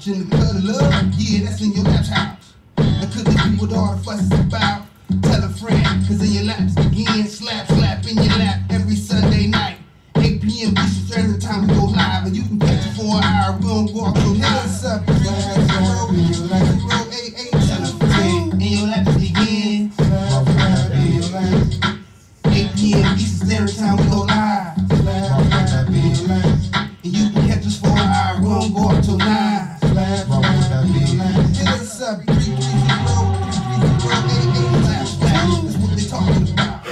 couch in the cuddle up. Yeah, that's in your lap's house. And could this be what all the fuss is about? Tell a friend, cause in your laps begin. Slap, slap in your lap every Sunday night. 8 p.m. Eastern Standard Time we go live. And you can catch it for an hour. We don't go out till hit us up. 330-88. Tell a friend, in your laps begin. 8 p.m. Eastern Standard Time we go live. And you can catch us for an hour. We don't go out till 9. Hit us up. 330-88. That's what they talking about. The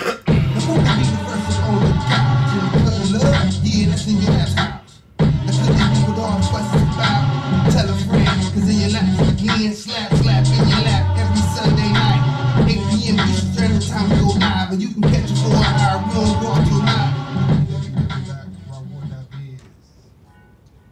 who can be the first one on the couch in the cuddle up? Yeah, that's in your lap's house. And could this be what all the fuss is about? Tell a friend, cause in your laps again. Slap, slap in your lap every Sunday night. 8 p.m. Eastern Standard Time we go live. And you can catch it for an hour. We don't go out till 9.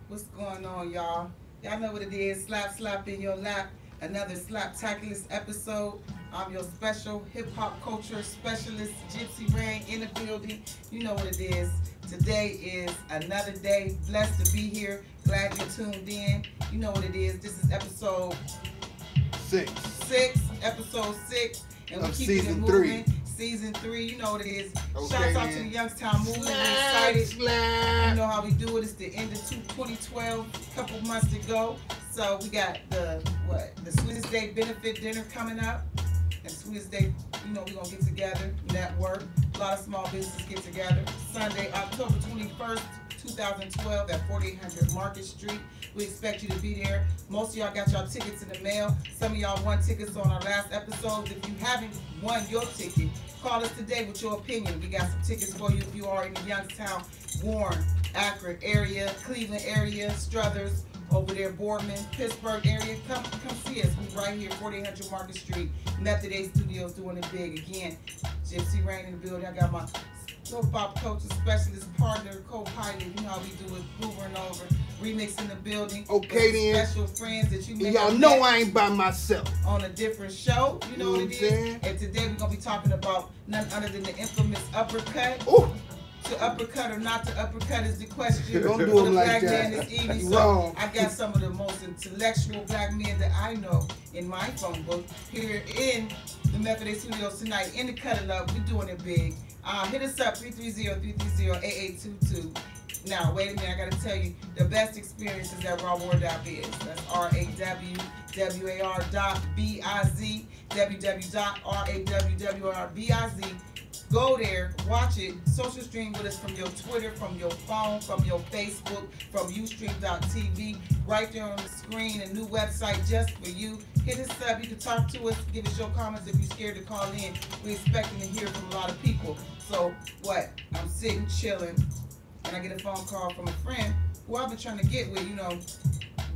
What's going on, y'all? Y'all know what it is. Slap, slap in your lap. Another Slaptaculous episode. I'm your special hip-hop culture specialist, Gypsy Rain, in the building. You know what it is. Today is another day. Blessed to be here. Glad you tuned in. You know what it is. This is episode 6. Episode 6. And we Of keep season it moving. 3. Season 3. You know what it is. Okay, Shouts out man. to the Youngstown movement. We're excited. You know how we do it. It's the end of 2012. A couple months to go. So we got the Sweetest Day benefit dinner coming up. And Sweetest Day, you know, we're going to get together, network. A lot of small businesses get together. Sunday, October 21st, 2012 at 4800 Market Street. We expect you to be there. Most of y'all got y'all tickets in the mail. Some of y'all won tickets on our last episode. If you haven't won your ticket, call us today with your opinion. We got some tickets for you if you are in the Youngstown, Warren, Akron area, Cleveland area, Struthers, over there, Boardman, Pittsburgh area. Come see us. We right here, 4800 Market Street. Method A Studios doing it big again. Gypsy Rain in the building. I got my hip-hop culture specialist partner, co-pilot. You know how we do it, moving over. ReMixx in the building. Okay then. Special friends that you may Y'all have know met I ain't by myself. on a different show. You know what it is. Saying? And today we're gonna be talking about none other than the infamous uppercut. Ooh. To uppercut or not to uppercut is the question. Don't do for them the like black that. man this evening. You So wrong. I got some of the most intellectual black men that I know in my phone book here in the Method A Studios tonight in the Cuddle Up. We're doing it big. Hit us up 330-330-8822. Now wait a minute, I gotta tell you the best experience is at rawwar.biz. That's RAWWAR.biz. www.rawwr.biz. Go there, watch it, social stream with us from your Twitter, from your phone, from your Facebook, from Ustream.tv. Right there on the screen, a new website just for you. Hit us up, you can talk to us, give us your comments if you're scared to call in. We're expecting to hear from a lot of people. So what? I'm sitting, chilling, and I get a phone call from a friend who I've been trying to get with, you know.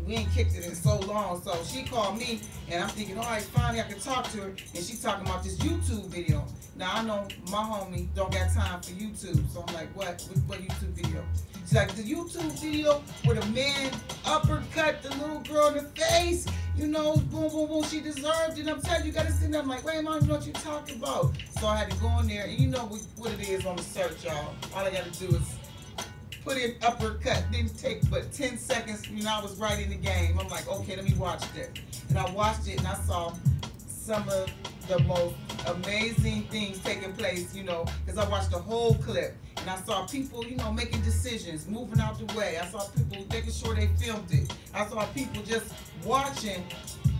We ain't kicked it in so long, so she called me, and I'm thinking, all right, finally I can talk to her, and she's talking about this YouTube video. Now, I know my homie don't got time for YouTube, so I'm like, what YouTube video? She's like, the YouTube video where the man uppercut the little girl in the face, you know, boom, boom, boom, she deserved it. I'm telling you, you gotta sit there. I'm like, wait, Mom, you know what you're talking about? So I had to go in there, and you know what it is on the search, y'all. All I gotta do is put in uppercut. Didn't take but 10 seconds. You know, I was right in the game. I'm like, okay, let me watch this. And I watched it, and I saw some of the most amazing things taking place, you know, because I watched the whole clip. And I saw people, you know, making decisions, moving out the way. I saw people making sure they filmed it. I saw people just watching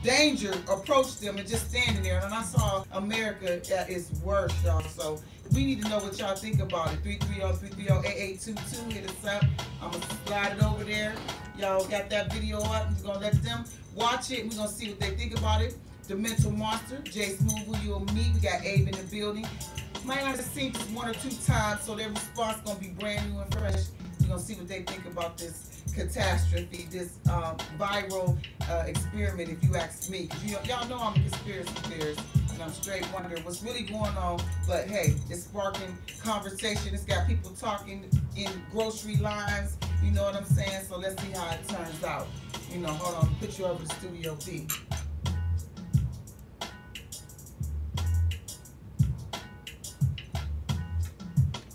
danger approach them and just standing there. And I saw America at its worst, y'all. So we need to know what y'all think about it. 330-330-8822. Hit us up. I'm going to slide it over there. Y'all got that video up. We're going to let them watch it. We're going to see what they think about it. The Mental Monster, JSMOOV, who you'll meet. We got Abe in the building. Might not have seen this 1 or 2 times, so their response is going to be brand new and fresh. We're going to see what they think about this catastrophe, this viral experiment, if you ask me. Because y'all know I'm a conspiracy theorist, and I'm straight wondering what's really going on. But hey, it's sparking conversation. It's got people talking in grocery lines. You know what I'm saying? So let's see how it turns out. You know, hold on, put you over to Studio B.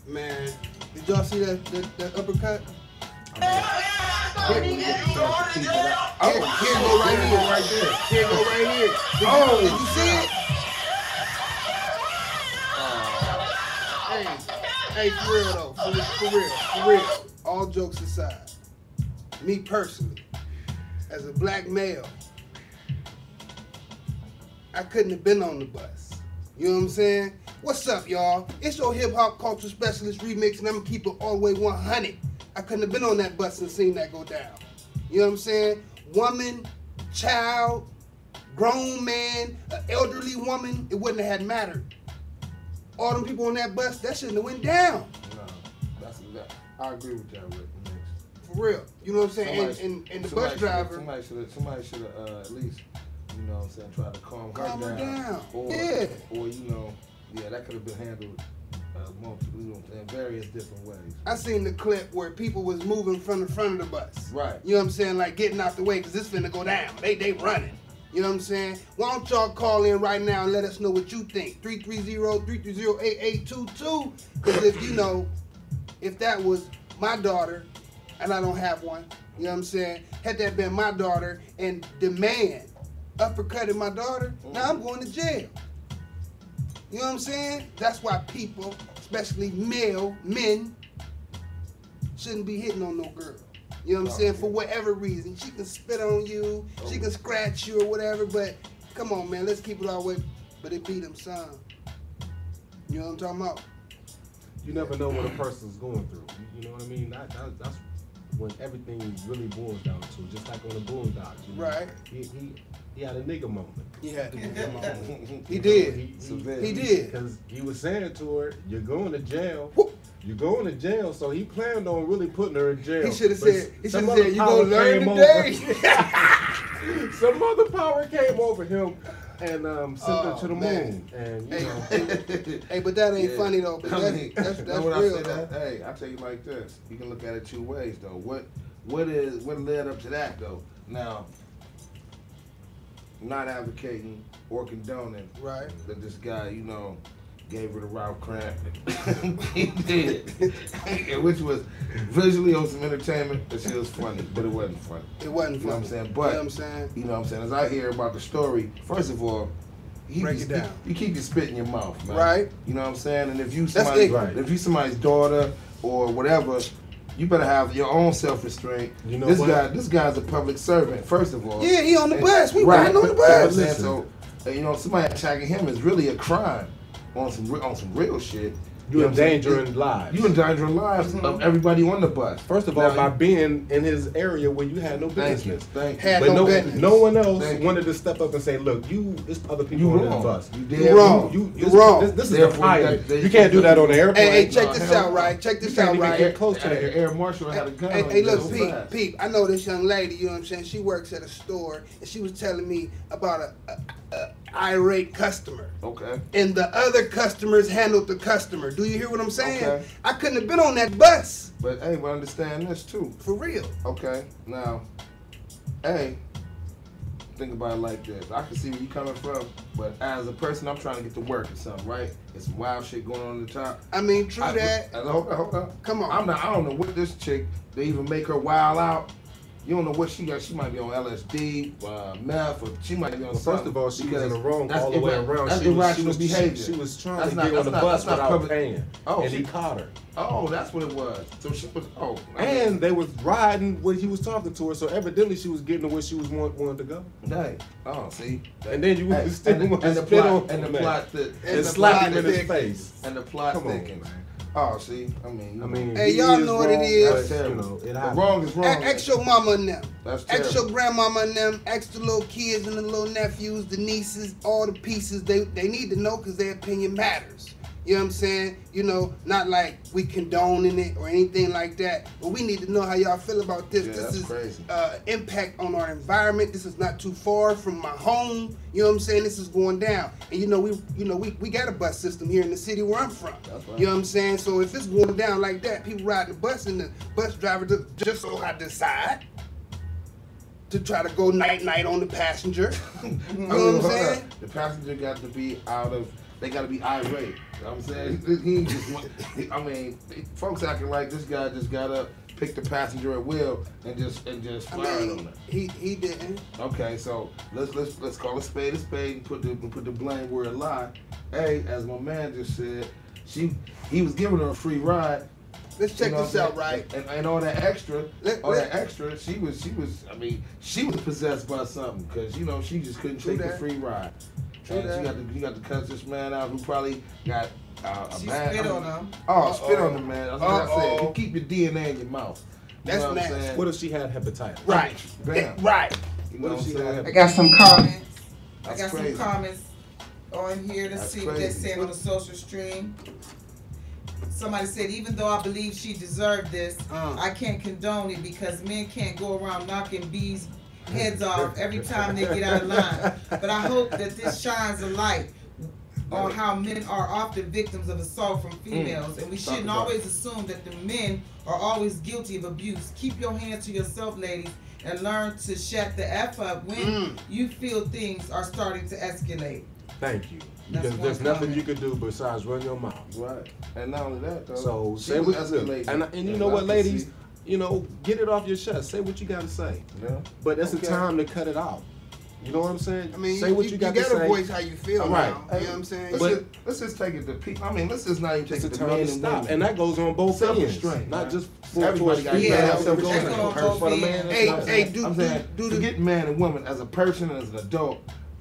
Man, did y'all see that uppercut? Here go right here, right there. Here go right here. Did you see it? Hey, for real though, for real. All jokes aside, me personally, as a black male, I couldn't have been on the bus. You know what I'm saying? What's up, y'all? It's your hip hop culture specialist ReMixx, and I'm gonna keep it all the way 100. I couldn't have been on that bus and seen that go down. You know what I'm saying? Woman, child, grown man, an elderly woman, it wouldn't have had mattered. All them people on that bus, that shouldn't have went down. No, I agree with that, Rick. For real. You know what I'm saying? And the bus driver. Somebody should have at least, you know what I'm saying, try to calm her down. Or, or, you know, yeah, that could have been handled multiple, you know, in various different ways. I seen the clip where people was moving from the front of the bus. Right. You know what I'm saying? Like getting out the way because it's finna go down. They running. You know what I'm saying? Why don't y'all call in right now and let us know what you think? 330-330-8822. Because if you know, if that was my daughter, and I don't have one, you know what I'm saying? Had that been my daughter and the man uppercutted my daughter, now I'm going to jail. You know what I'm saying? That's why people, especially men, shouldn't be hitting on no girl. You know what I'm saying? For whatever reason. She can spit on you, she can scratch you or whatever, but come on, man, let's keep it all the way. But it beat him some. You know what I'm talking about? You never know what a person's going through. You know what I mean? That's when everything really boils down to, just like on the Boondocks. You know? Right. He had a nigga moment. He had a nigga moment. He did. He did. Because he was saying to her, "You're going to jail." You're going to jail, so he planned on really putting her in jail. He should have said, "You gonna learn today." Some other power came over him and sent her to the moon. And you know, hey, but that ain't funny though. But that's real. Hey, I tell you like this: you can look at it two ways though. What led up to that though? Now, not advocating or condoning that this guy, you know, gave her the Ralph cramp. He did. Which was visually on some entertainment, but she was funny, but it wasn't funny. It wasn't funny. You know what I'm saying? But, you know what I'm saying? As I hear about the story, first of all, break it down. You keep your spit in your mouth, man. Right. You know what I'm saying? And if you somebody's daughter or whatever, you better have your own self-restraint. You know this guy's a public servant, first of all. Yeah, he on the bus. We riding on the bus. So, you know, somebody attacking him is really a crime on some real shit. You're endangering lives. You're endangering lives of everybody on the bus. First of all, by being in his area where you had no business. Thank you. But no one else wanted to step up and say, "Look, there's other people on this bus. You're wrong. You're wrong. This is a pilot. You can't do that on the airplane." Hey, check this out, right? Check this out, right? Get close to the air marshal had a gun. Hey, look, Pete. I know this young lady. You know what I'm saying? She works at a store, and she was telling me about a irate customer. Okay. And the other customers handled the customer. Do you hear what I'm saying? Okay. I couldn't have been on that bus. But hey, we understand this too. For real. Okay. Now, hey, think about it like this. I can see where you coming from, but as a person, I'm trying to get to work or something, right? There's some wild shit going on at the top. I mean, true that. Hold on. Come on. I don't know what this chick, they even make her wild out. You don't know what she got. She might be on LSD, meth, or she might be on something. First of all, she was in the wrong all the way around. That's irrational behavior. She was trying to get on the bus without paying. Oh, and he caught her. Oh, that's what it was. So she was, and they was riding when he was talking to her, so evidently she was getting to where she was wanted to go. Dang. Oh, see? And then you was still and the plot slapped him in his face. And the plot thickens. Oh, see, I mean, hey, y'all know what it is. That's terrible. You know, wrong is wrong. Ask your mama and them. That's terrible. Ask your grandmama and them. Ask the little kids and the little nephews, the nieces, all the pieces. They need to know because their opinion matters. You know what I'm saying? You know, not like we condoning it or anything like that, but we need to know how y'all feel about this. Yeah, this is crazy. Impact on our environment. This is not too far from my home. You know what I'm saying? This is going down. And you know, we got a bus system here in the city where I'm from. That's right. You know what I'm saying? So if it's going down like that, people riding the bus and the bus driver just so I decide to try to go night on the passenger. You know what I'm saying? The passenger got to be they got to be irate. know what I'm saying? He just want, I mean, folks acting like this guy just got up, picked the passenger at will, and just fired on it. He didn't. Okay, so let's call a spade and put the blame where it lie. Hey, as my man just said, he was giving her a free ride. Let's check this out, right? And all that extra, she was possessed by something, because she just couldn't take the free ride. And you got to cuss this man out who probably got she bad. spit on him. Oh, spit on him, man. That's what I said. You keep your DNA in your mouth. That's what I'm nasty. saying? What if she had hepatitis? Right. Bam. Right. You know what I'm saying? I got some comments. That's I got crazy. some comments on here. Let's That's see what they're crazy. saying on the social stream. Somebody said, even though I believe she deserved this, I can't condone it because men can't go around knocking bees' heads off every time they get out of line. But I hope that this shines a light on how men are often victims of assault from females, and we shouldn't always assume that the men are always guilty of abuse. Keep your hands to yourself, ladies, and learn to shut the F up when you feel things are starting to escalate. Thank you. That's Because there's one nothing comment. you could do besides run your mouth. Right. And not only that, though. So she say was what escalating. and you know what, ladies, get it off your chest. Say what you got to say. Yeah. But it's a time to cut it out. You know what I'm saying? I mean, say what you got to gotta say. voice how you feel Right. now. You know what I'm saying? Let's just take it to people. I mean, let's just not even take It's a it to time men to and stop, women. and that goes on both ends, Self-restraint, not man. just Everybody got self-restraint. For the man. I'm saying, forget man and woman. As a person and as an adult,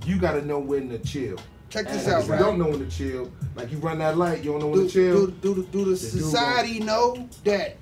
you got to know when to chill. Check this And out, if right? you don't know when to chill, like you run that light, you don't know when to chill. Do the society know that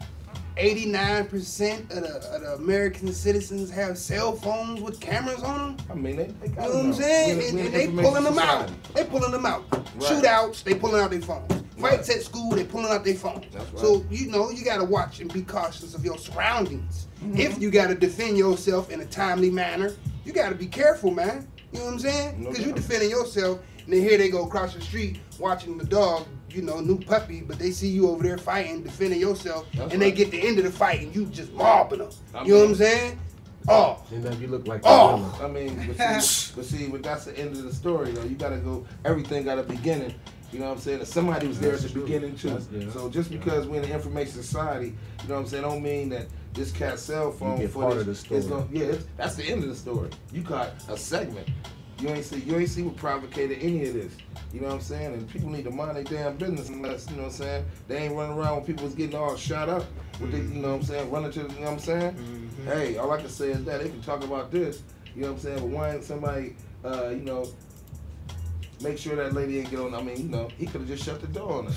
89% of the American citizens have cell phones with cameras on them? I mean, they You know what I'm saying? And they pulling them out. They pulling them out. Shootouts, they pulling out their phones. Fights at school, they pulling out their phones. That's right. So, you got to watch and be cautious of your surroundings. If you got to defend yourself in a timely manner, you got to be careful, man. You know what I'm saying? Because you defending yourself, and then here they go across the street watching the dog, new puppy, but they see you over there fighting, defending yourself, and they get the end of the fight, and you just mobbing them. You know what I'm saying? Oh. And then you look like I mean, but see, that's the end of the story, though. You got to go, everything got a beginning. You know what I'm saying? And somebody was there at the beginning, too. So just because we're in an information society, you know what I'm saying, don't mean that this cat's cell phone footage is going that's the end of the story. You caught a segment. You ain't see what provocated any of this. You know what I'm saying? And people need to mind their damn business unless, you know what I'm saying, they ain't running around when people was getting all shot up with the, you know what I'm saying, running to, you know what I'm saying? Hey, all I can say is that they can talk about this, you know what I'm saying, but why ain't somebody, make sure that lady ain't get on, he could have just shut the door on her.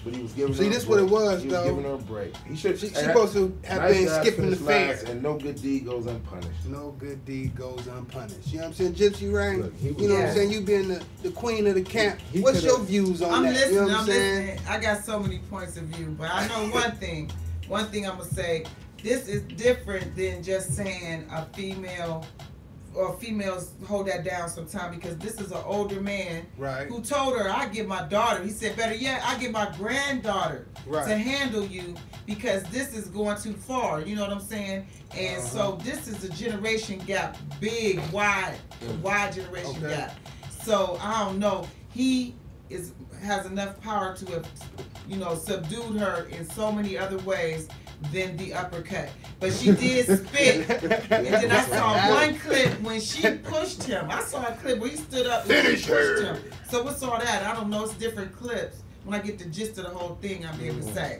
But he was giving her a break. this what it was, He though. was giving her a break. She's supposed to have been skipping the fair. And no good deed goes unpunished. No good deed goes unpunished. You know what I'm saying? Gypsy Rang, Look, you know what I'm saying? You being the queen of the camp. He What's could've- your views on I'm that? listening. You know what I'm I'm saying? listening. I got so many points of view, but I know one thing. One thing I'm gonna say. This is different than just saying a female or females hold that down sometimes, because this is an older man who told her, I give my daughter, he said, better yet, I give my granddaughter to handle you because this is going too far. You know what I'm saying? And so this is a generation gap, big, wide generation gap. So I don't know. He has enough power to have, subdued her in so many other ways than the uppercut. But she did spit. And then I saw one clip when she pushed him. I saw a clip where he stood up and she pushed him. So what's all that? I don't know. It's different clips. When I get the gist of the whole thing, I'll be able to say.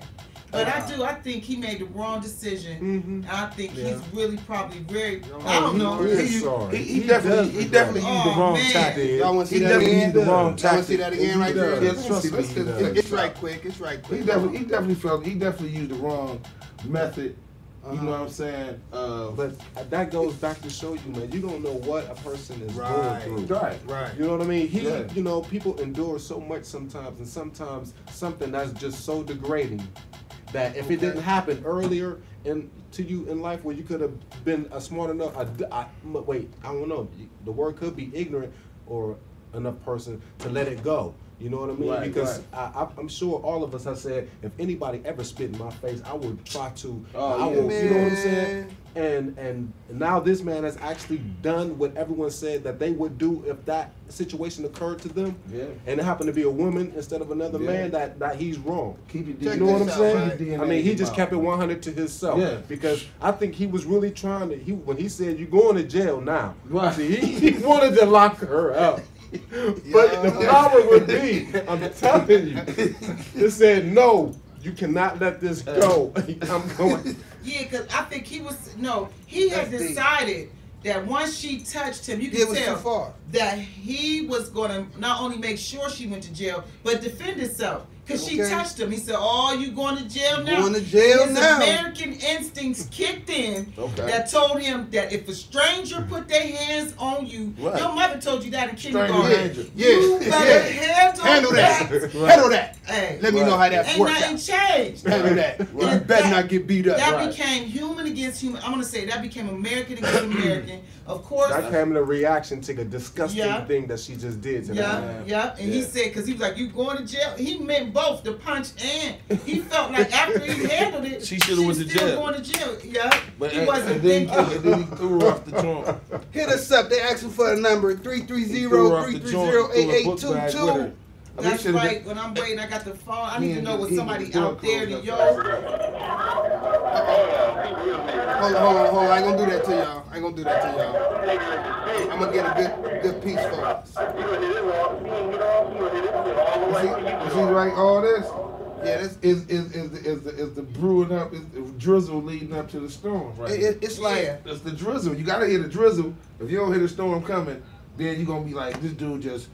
But I think he made the wrong decision. And I think he's really probably very, I don't know. He definitely used the wrong tactic. Y'all want to see He that definitely again? used the wrong Y'all want to see tactic. that again right there? It's right quick. It's right quick. He definitely used the wrong method. You know what I'm saying? But that goes back to show you, man, you don't know what a person is going through. Right. You know what I mean? People endure so much sometimes, and sometimes something that's just so degrading that if it didn't happen earlier to you in life, where you could have been a smart enough, I don't know, the word could be ignorant or enough person to let it go. You know what I mean? Right, Because I'm sure all of us have said, if anybody ever spit in my face, I would try to. I will, you know what I'm saying? And now this man has actually done what everyone said that they would do if that situation occurred to them. Yeah. And it happened to be a woman instead of another man. That he's wrong. Keep it. You know what I'm saying? Right? I mean, he just kept it 100 to himself. Yeah. Because I think he was really trying to. When he said, "You're going to jail now," Right. See, he wanted to lock her up. But the power would be, I'm telling you, it said, no, you cannot let this go. I'm going. Yeah, because I think he had decided that once she touched him, you can tell that he was going to not only make sure she went to jail, but defend himself. Because she touched him. He said, "Oh, you going to jail now?" Going to jail His now. American instincts kicked in that told him that if a stranger put their hands on you, your mother told you that in kindergarten. You better handle that. Handle that. Hey, let me know how that works. Ain't nothing changed. Handle that. You better not get beat up. That became human against human. I'm going to say that became American against American. Of course. That came in a reaction to the disgusting thing that she just did to that man. And he said, because he was like, "You going to jail?" He meant both the punch and he felt like after he handled it, she should have went to jail. Going to jail. Yeah, but he wasn't thinking. thinking. And then he threw her off the joint. Hit us up. They asking for the number 330-330-8822. That's right. When I'm waiting, I got the phone. I need to know what somebody out there to y'all. Hold on. I ain't gonna do that to y'all. I'm gonna get a good piece for us. You see, like all this? Yeah, this is the brewing up, is the drizzle leading up to the storm, right? It's like it's the drizzle. You gotta hear the drizzle. If you don't hear the storm coming, then you're gonna be like, this dude just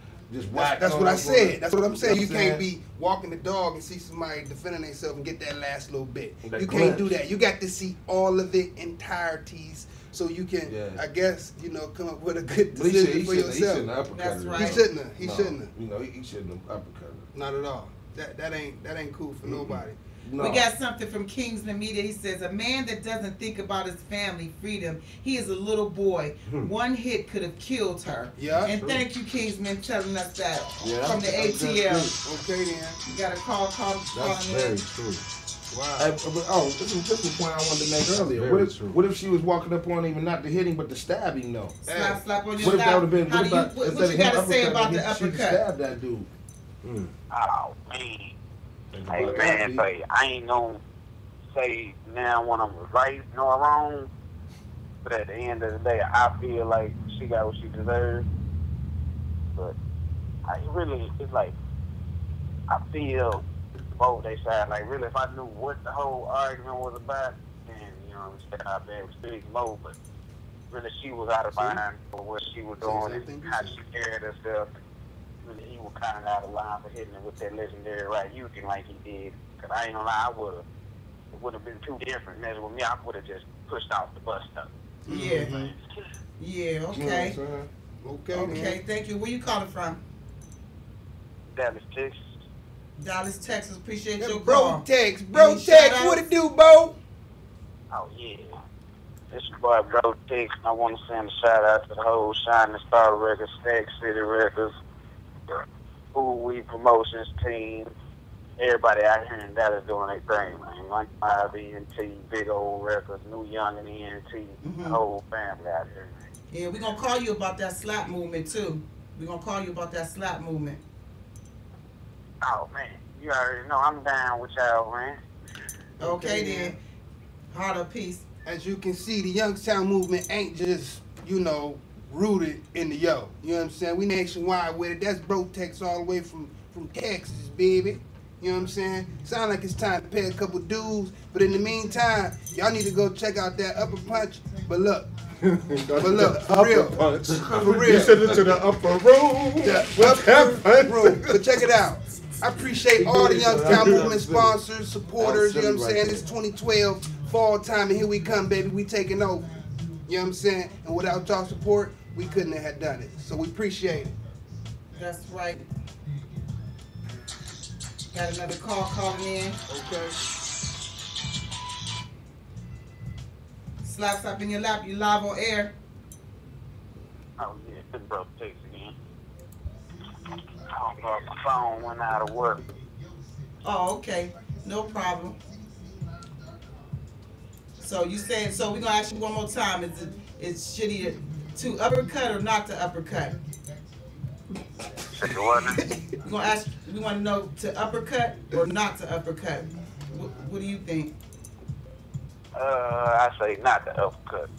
whack. That's what I said. That's what I'm saying. You can't be walking the dog and see somebody defending themselves and get that last little bit. You can't do that. You got to see all of the entireties so you can, I guess, come up with a good decision for yourself. He shouldn't have uppercutted. That's right. He shouldn't have. He shouldn't have. He shouldn't have uppercutted. Not at all. That ain't cool for nobody. No. We got something from Kingsman Media. He says, "A man that doesn't think about his family freedom, he is a little boy. One hit could have killed her." Yeah. And thank you, Kingsman, telling us that from the That's ATL. Okay then. You got a call That's very true. Wow. This is the point I wanted to make earlier. What if she was walking up on him and not to hit him, but to stab him though? Slap on your What if that would have been? What you got to say about the She uppercut? stabbed that dude. Oh man. Hey man, say I ain't gonna say now when I'm right nor wrong, but at the end of the day, I feel like she got what she deserved. But it's like I feel both they side. Like really, if I knew what the whole argument was about, then I bet it was big low. But really, she was out of line for what she was doing and how she carried herself. Really, he was kind of out of line for hitting it with that legendary right Houston like he did. Cause I ain't gonna lie, it would have been too different. Messing with me, I would have just pushed off the bus stop. Yeah. Yeah. Okay. Okay. Thank you. Where you calling from? Dallas, Texas. Dallas, Texas. Appreciate your Bro call. Tex, what it do, Bo? Oh yeah. This is boy Bro Tex. I want to send a shout out to the whole Shining Star Records, Stack City Records, Ooh We Promotions team, everybody out here in Dallas doing their thing, man. Like 5 ENT, Big Old Records, New Young and ENT, the whole family out here. Yeah, we're gonna call you about that slap movement too. We're gonna call you about that slap movement. Oh man, you already know I'm down with y'all, man. Okay then. Heart of peace. As you can see, the Youngstown movement ain't just, rooted in the yo. You know what I'm saying? We nationwide with it. That's Bro Tex all the way from Texas, baby. You know what I'm saying? Sound like it's time to pay a couple dues, but in the meantime, y'all need to go check out that Upper Punch. But look, for real. Punch. For real. You send it to the upper room. Upper room. But check it out. I appreciate all the Youngstown movement sponsors, supporters. You know what I'm saying? It's 2012 fall time, and here we come, baby. We taking over. You know what I'm saying? And without y'all support, we couldn't have done it. So we appreciate it. That's right. Got another call calling in. Okay. Slap in your lap. You live on air. Oh yeah, this Bro Tex again. My phone went out of work. Oh, okay. No problem. So you saying, so we're gonna ask you one more time. Should he to uppercut or not to uppercut? Say what? We want to know to uppercut or not to uppercut. What do you think? I say not to uppercut.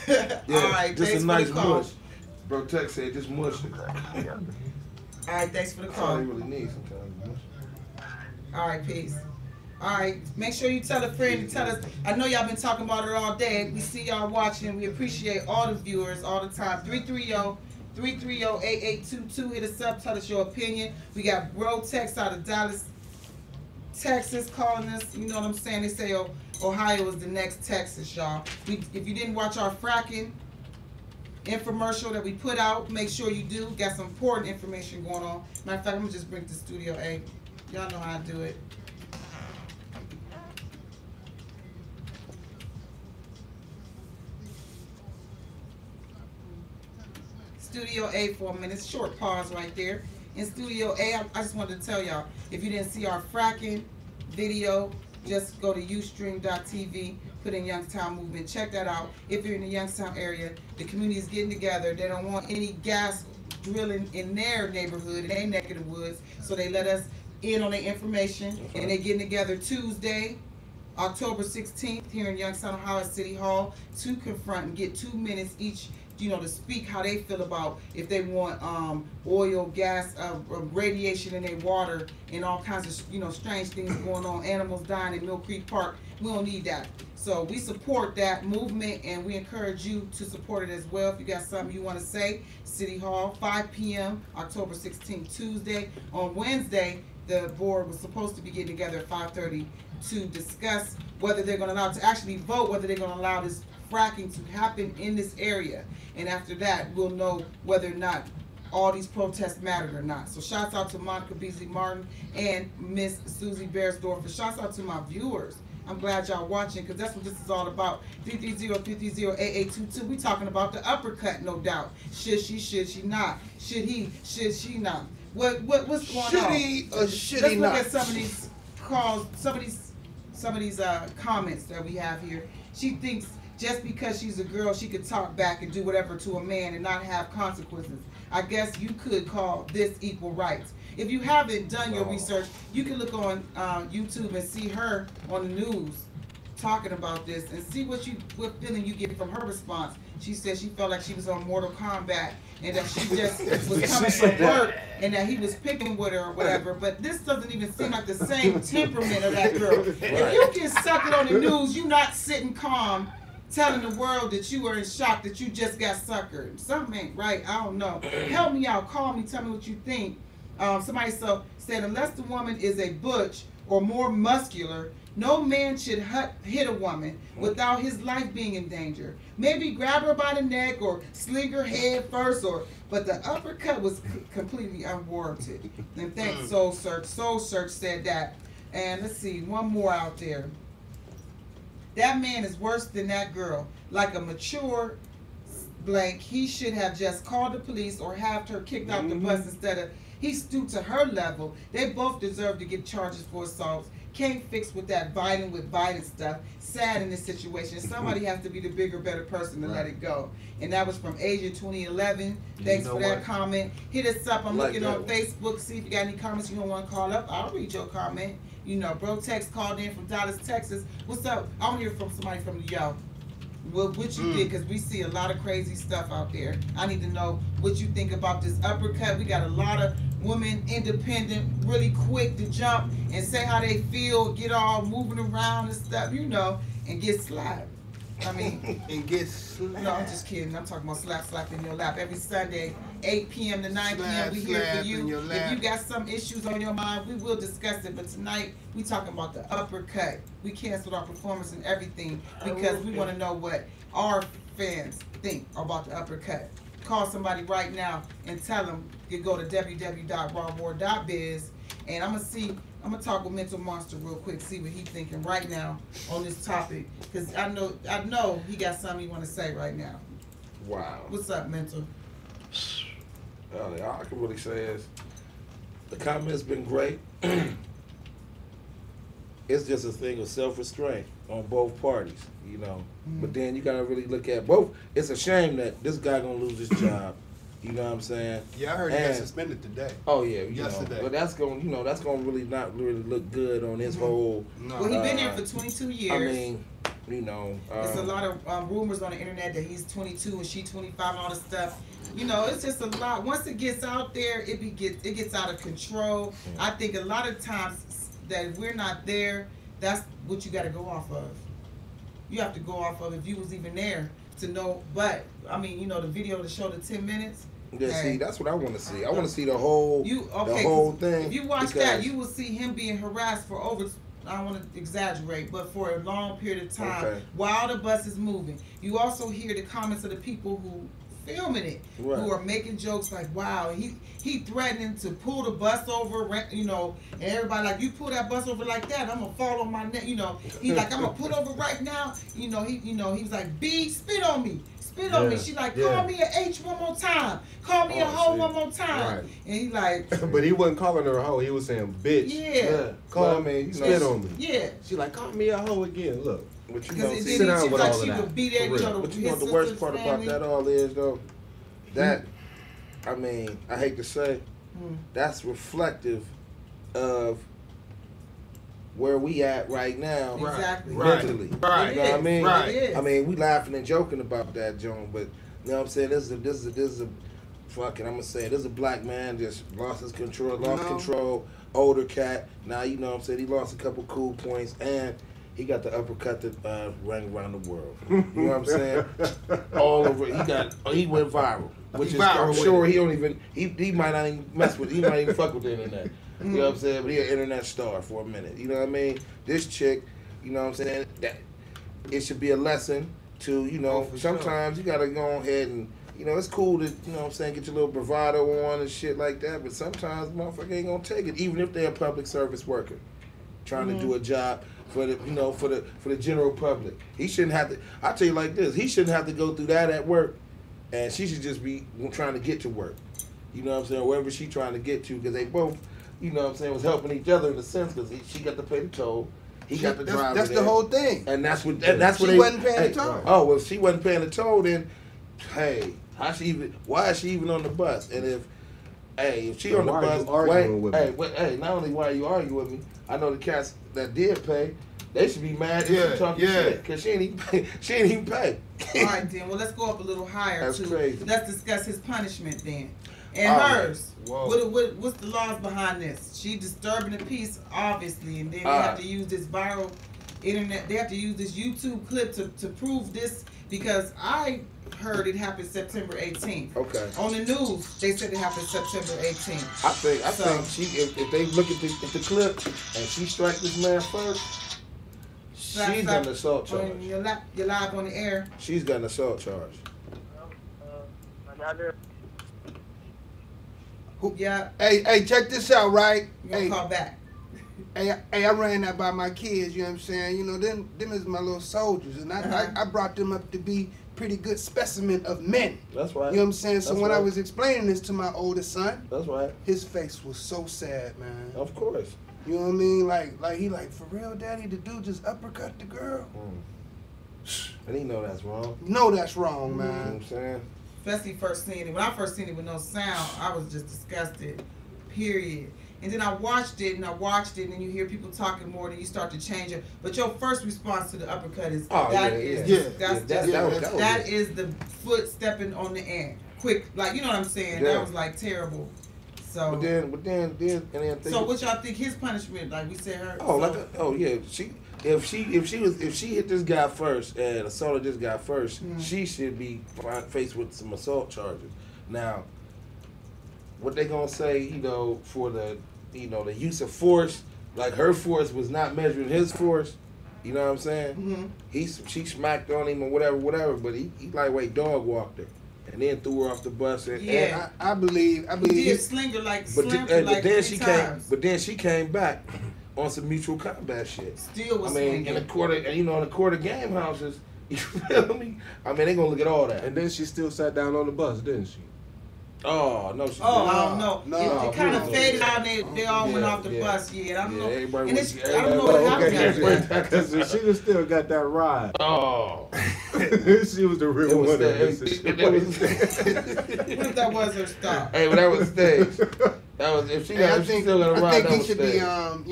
Yeah, All right, just thanks a nice for the call. mush. Bro, Tech said just mush it. Yeah. All right, thanks for the That's all call. they really need sometimes. Mush. All right, peace. All right, make sure you tell a friend and tell us. I know y'all been talking about it all day. We see y'all watching. We appreciate all the viewers all the time. 330-8822. Hit us up. Tell us your opinion. We got Bro Tex out of Dallas, Texas calling us. You know what I'm saying? They say Ohio is the next Texas, y'all. If you didn't watch our fracking infomercial that we put out, make sure you do. Got some important information going on. Matter of fact, I'm gonna just bring to Studio A. Y'all know how to do it. Studio A for a minute. Short pause right there. In Studio A, I just wanted to tell y'all, if you didn't see our fracking video, just go to ustream.tv, put in Youngstown Movement, check that out. If you're in the Youngstown area, the community is getting together. They don't want any gas drilling in their neighborhood, in their neck of the woods, so they let us in on their information, and they're getting together Tuesday, October 16th, here in Youngstown, Ohio City Hall, to confront and get 2 minutes each, you know, to speak how they feel about if they want oil, gas, radiation in their water, and all kinds of, you know, strange things going on, animals dying in Mill Creek Park. We don't need that. So we support that movement, and we encourage you to support it as well. If you got something you want to say, City Hall, 5 p.m., October 16th, Tuesday. On Wednesday, the board was supposed to be getting together at 5:30 to discuss whether they're going to allow, to actually vote whether they're going to allow this fracking to happen in this area. And after that, we'll know whether or not all these protests mattered or not. So shouts out to Monica Beasley Martin and Miss Susie Beresdorfer. Shouts out to my viewers. I'm glad y'all watching, because that's what this is all about. 330-330-8822. We talking about the uppercut, no doubt. Should she not? Should he, should she not? What's going on? Should he or should Let's he look not? at some of these calls, some of these comments that we have here. She thinks just because she's a girl, she could talk back and do whatever to a man and not have consequences. I guess you could call this equal rights. If you haven't done your research, you can look on YouTube and see her on the news talking about this and see what feeling you get from her response. She said she felt like she was on Mortal Kombat and that she just was coming from work and that he was picking with her or whatever. But this doesn't even seem like the same temperament of that girl. If you get suckered on the news, you not sitting calm telling the world that you are in shock that you just got suckered. Something ain't right. I don't know. Help me out. Call me. Tell me what you think. Somebody said, unless the woman is a butch or more muscular, no man should hit a woman without his life being in danger. Maybe grab her by the neck or sling her head first, but the uppercut was completely unwarranted. And thanks, Soul Search. Soul Search said that. And let's see, one more out there. That man is worse than that girl. Like a mature blank, he should have just called the police or have her kicked out the bus instead of he stooped to her level. They both deserve to get charges for assaults. Can't fix with that Biden stuff. Sad in this situation. Somebody has to be the bigger, better person to let it go. And that was from Asia 2011. Thanks for that comment. Hit us up. I'm looking on Facebook. See if you got any comments you don't want to call up. I'll read your comment. You know, Bro Tex called in from Dallas, Texas. What's up? I want to hear from somebody from the Yo. What you think, because we see a lot of crazy stuff out there. I need to know what you think about this uppercut. We got a lot of women independent, really quick to jump and say how they feel, get all moving around and stuff, you know, and get slapped. I mean, and get slapped. No, I'm just kidding. I'm talking about slap in your lap. Every Sunday, 8 p.m. to 9 p.m. We here for you. If you got some issues on your mind, we will discuss it. But tonight, we talking about the uppercut. We canceled our performance and everything because we want to know what our fans think about the uppercut. Call somebody right now and tell them you go to www.rawwar.biz, and I'm gonna talk with Mental Monster real quick, see what he's thinking right now on this topic, because I know he got something he want to say right now. Wow. What's up, Mental? All I can really say is the comments been great. It's just a thing of self-restraint on both parties, you know. But then you gotta really look at both. It's a shame that this guy gonna lose his job. You know what I'm saying? Yeah, I heard he got suspended today. Oh yeah, yesterday. But that's gonna really not really look good on his whole. No. Well, he been there for 22 years. I mean, you know, there's a lot of rumors on the internet that he's 22 and she 25 and all this stuff. You know, it's just a lot. Once it gets out there, it gets out of control. I think a lot of times that if we're not there, that's what you got to go off of. You have to go off of if you was even there to know. But I mean, you know, the video to show the 10 minutes. Yeah, see, that's what I want to see. I want to see the whole thing. If you watch that, you will see him being harassed for over. I don't want to exaggerate, but for a long period of time while the bus is moving. You also hear the comments of the people who filming it, who are making jokes like, "Wow, he threatening to pull the bus over," you know, and everybody like, "You pull that bus over like that, I'm gonna fall on my neck," you know. He's like, "I'm gonna pull over right now," you know. He was like, "B, spit on me." Spit on me. She like, call me a H one more time. Call me a hoe one more time. Right. And he like. But he wasn't calling her a hoe. He was saying, bitch. Yeah. Call me. Spit on me. Yeah. She like, call me a hoe again. Look. But you know, sit down with all of that. But you know the worst part about that all is though, that I mean, I hate to say, that's reflective of where we at right now, mentally. Right. You know what I mean? Right. I mean, we laughing and joking about that, Joan, but you know what I'm saying? This is a fucking, I'm gonna say, this is a black man just lost his control, control, older cat. Now you know what I'm saying? He lost a couple cool points and he got the uppercut that rang around the world. You know what I'm saying? All over. He went viral, which is I'm sure he don't even he might not even mess with. He might even fuck with the internet. You know what I'm saying? But he an internet star for a minute. You know what I mean? This chick, you know what I'm saying? That it should be a lesson to, you know, sometimes you gotta go ahead and, you know, it's cool to, you know what I'm saying, get your little bravado on and shit like that, but sometimes motherfucker ain't gonna take it, even if they're a public service worker trying to do a job for the, you know, for the general public. He shouldn't have to, I tell you like this, he shouldn't have to go through that at work, and she should just be trying to get to work. You know what I'm saying? Wherever she trying to get to, because they both, you know what I'm saying, was helping each other in a sense, because she got to pay the toll, he got to drive. That's the whole thing. And that's what she wasn't paying the toll. Oh, well, if she wasn't paying the toll, then hey, why is she even on the bus? And if she on the bus, not only why are you arguing with me, I know the cats that did pay, they should be mad if she talking shit, because she ain't even pay. All right, then. Well, let's go up a little higher. That's crazy. Let's discuss his punishment then. And hers. What's the laws behind this? She disturbing the peace, obviously, and then they have to use this viral internet. They have to use this YouTube clip to prove this, because I heard it happened September 18th. Okay. On the news, they said it happened September 18th. I think she, if they look at the clip and she strike this man first, she's got an assault charge. You're live on the air. She's got an assault charge. Yeah. Hey, check this out, right? You gonna call back. Hey, I ran that by my kids, you know what I'm saying? You know, them is my little soldiers, and I brought them up to be pretty good specimen of men. That's right. You know what I'm saying? So when I was explaining this to my oldest son, that's right, his face was so sad, man. Of course. You know what I mean? Like he like, for real, Daddy, the dude just uppercut the girl. And he know that's wrong. No, that's wrong, man. You know what I'm saying? Especially first seeing it. When I first seen it with no sound, I was just disgusted. Period. And then I watched it, and then you hear people talking more, and you start to change it. But your first response to the uppercut is that is the foot stepping on the air, quick, like, you know what I'm saying? That was like terrible. So. But then. So what y'all think his punishment? Like we said, her. If she hit this guy first and assaulted this guy first, she should be faced with some assault charges. Now, what they gonna say? You know, for the the use of force, like her force was not measuring his force. You know what I'm saying? She smacked on him or whatever. But he lightweight dog walked her. And then threw her off the bus. And I believe he did sling her like But then she came back on some mutual combat shit. Still was swinging. In the quarter game houses, you feel me? I mean, they gonna look at all that. And then she still sat down on the bus, didn't she? Oh, no, she Oh, didn't. I don't know. No, It kind of no. faded out and they all went Yeah, off the yeah. bus. Yeah, I don't know. Everybody And was, it's, I don't know what happened after that. Because she was still got that ride. Oh. She was the real It was one. What if that was her stop? Hey, but that was stage. That was if she got if she still got a I ride. think That he was should stage. be, you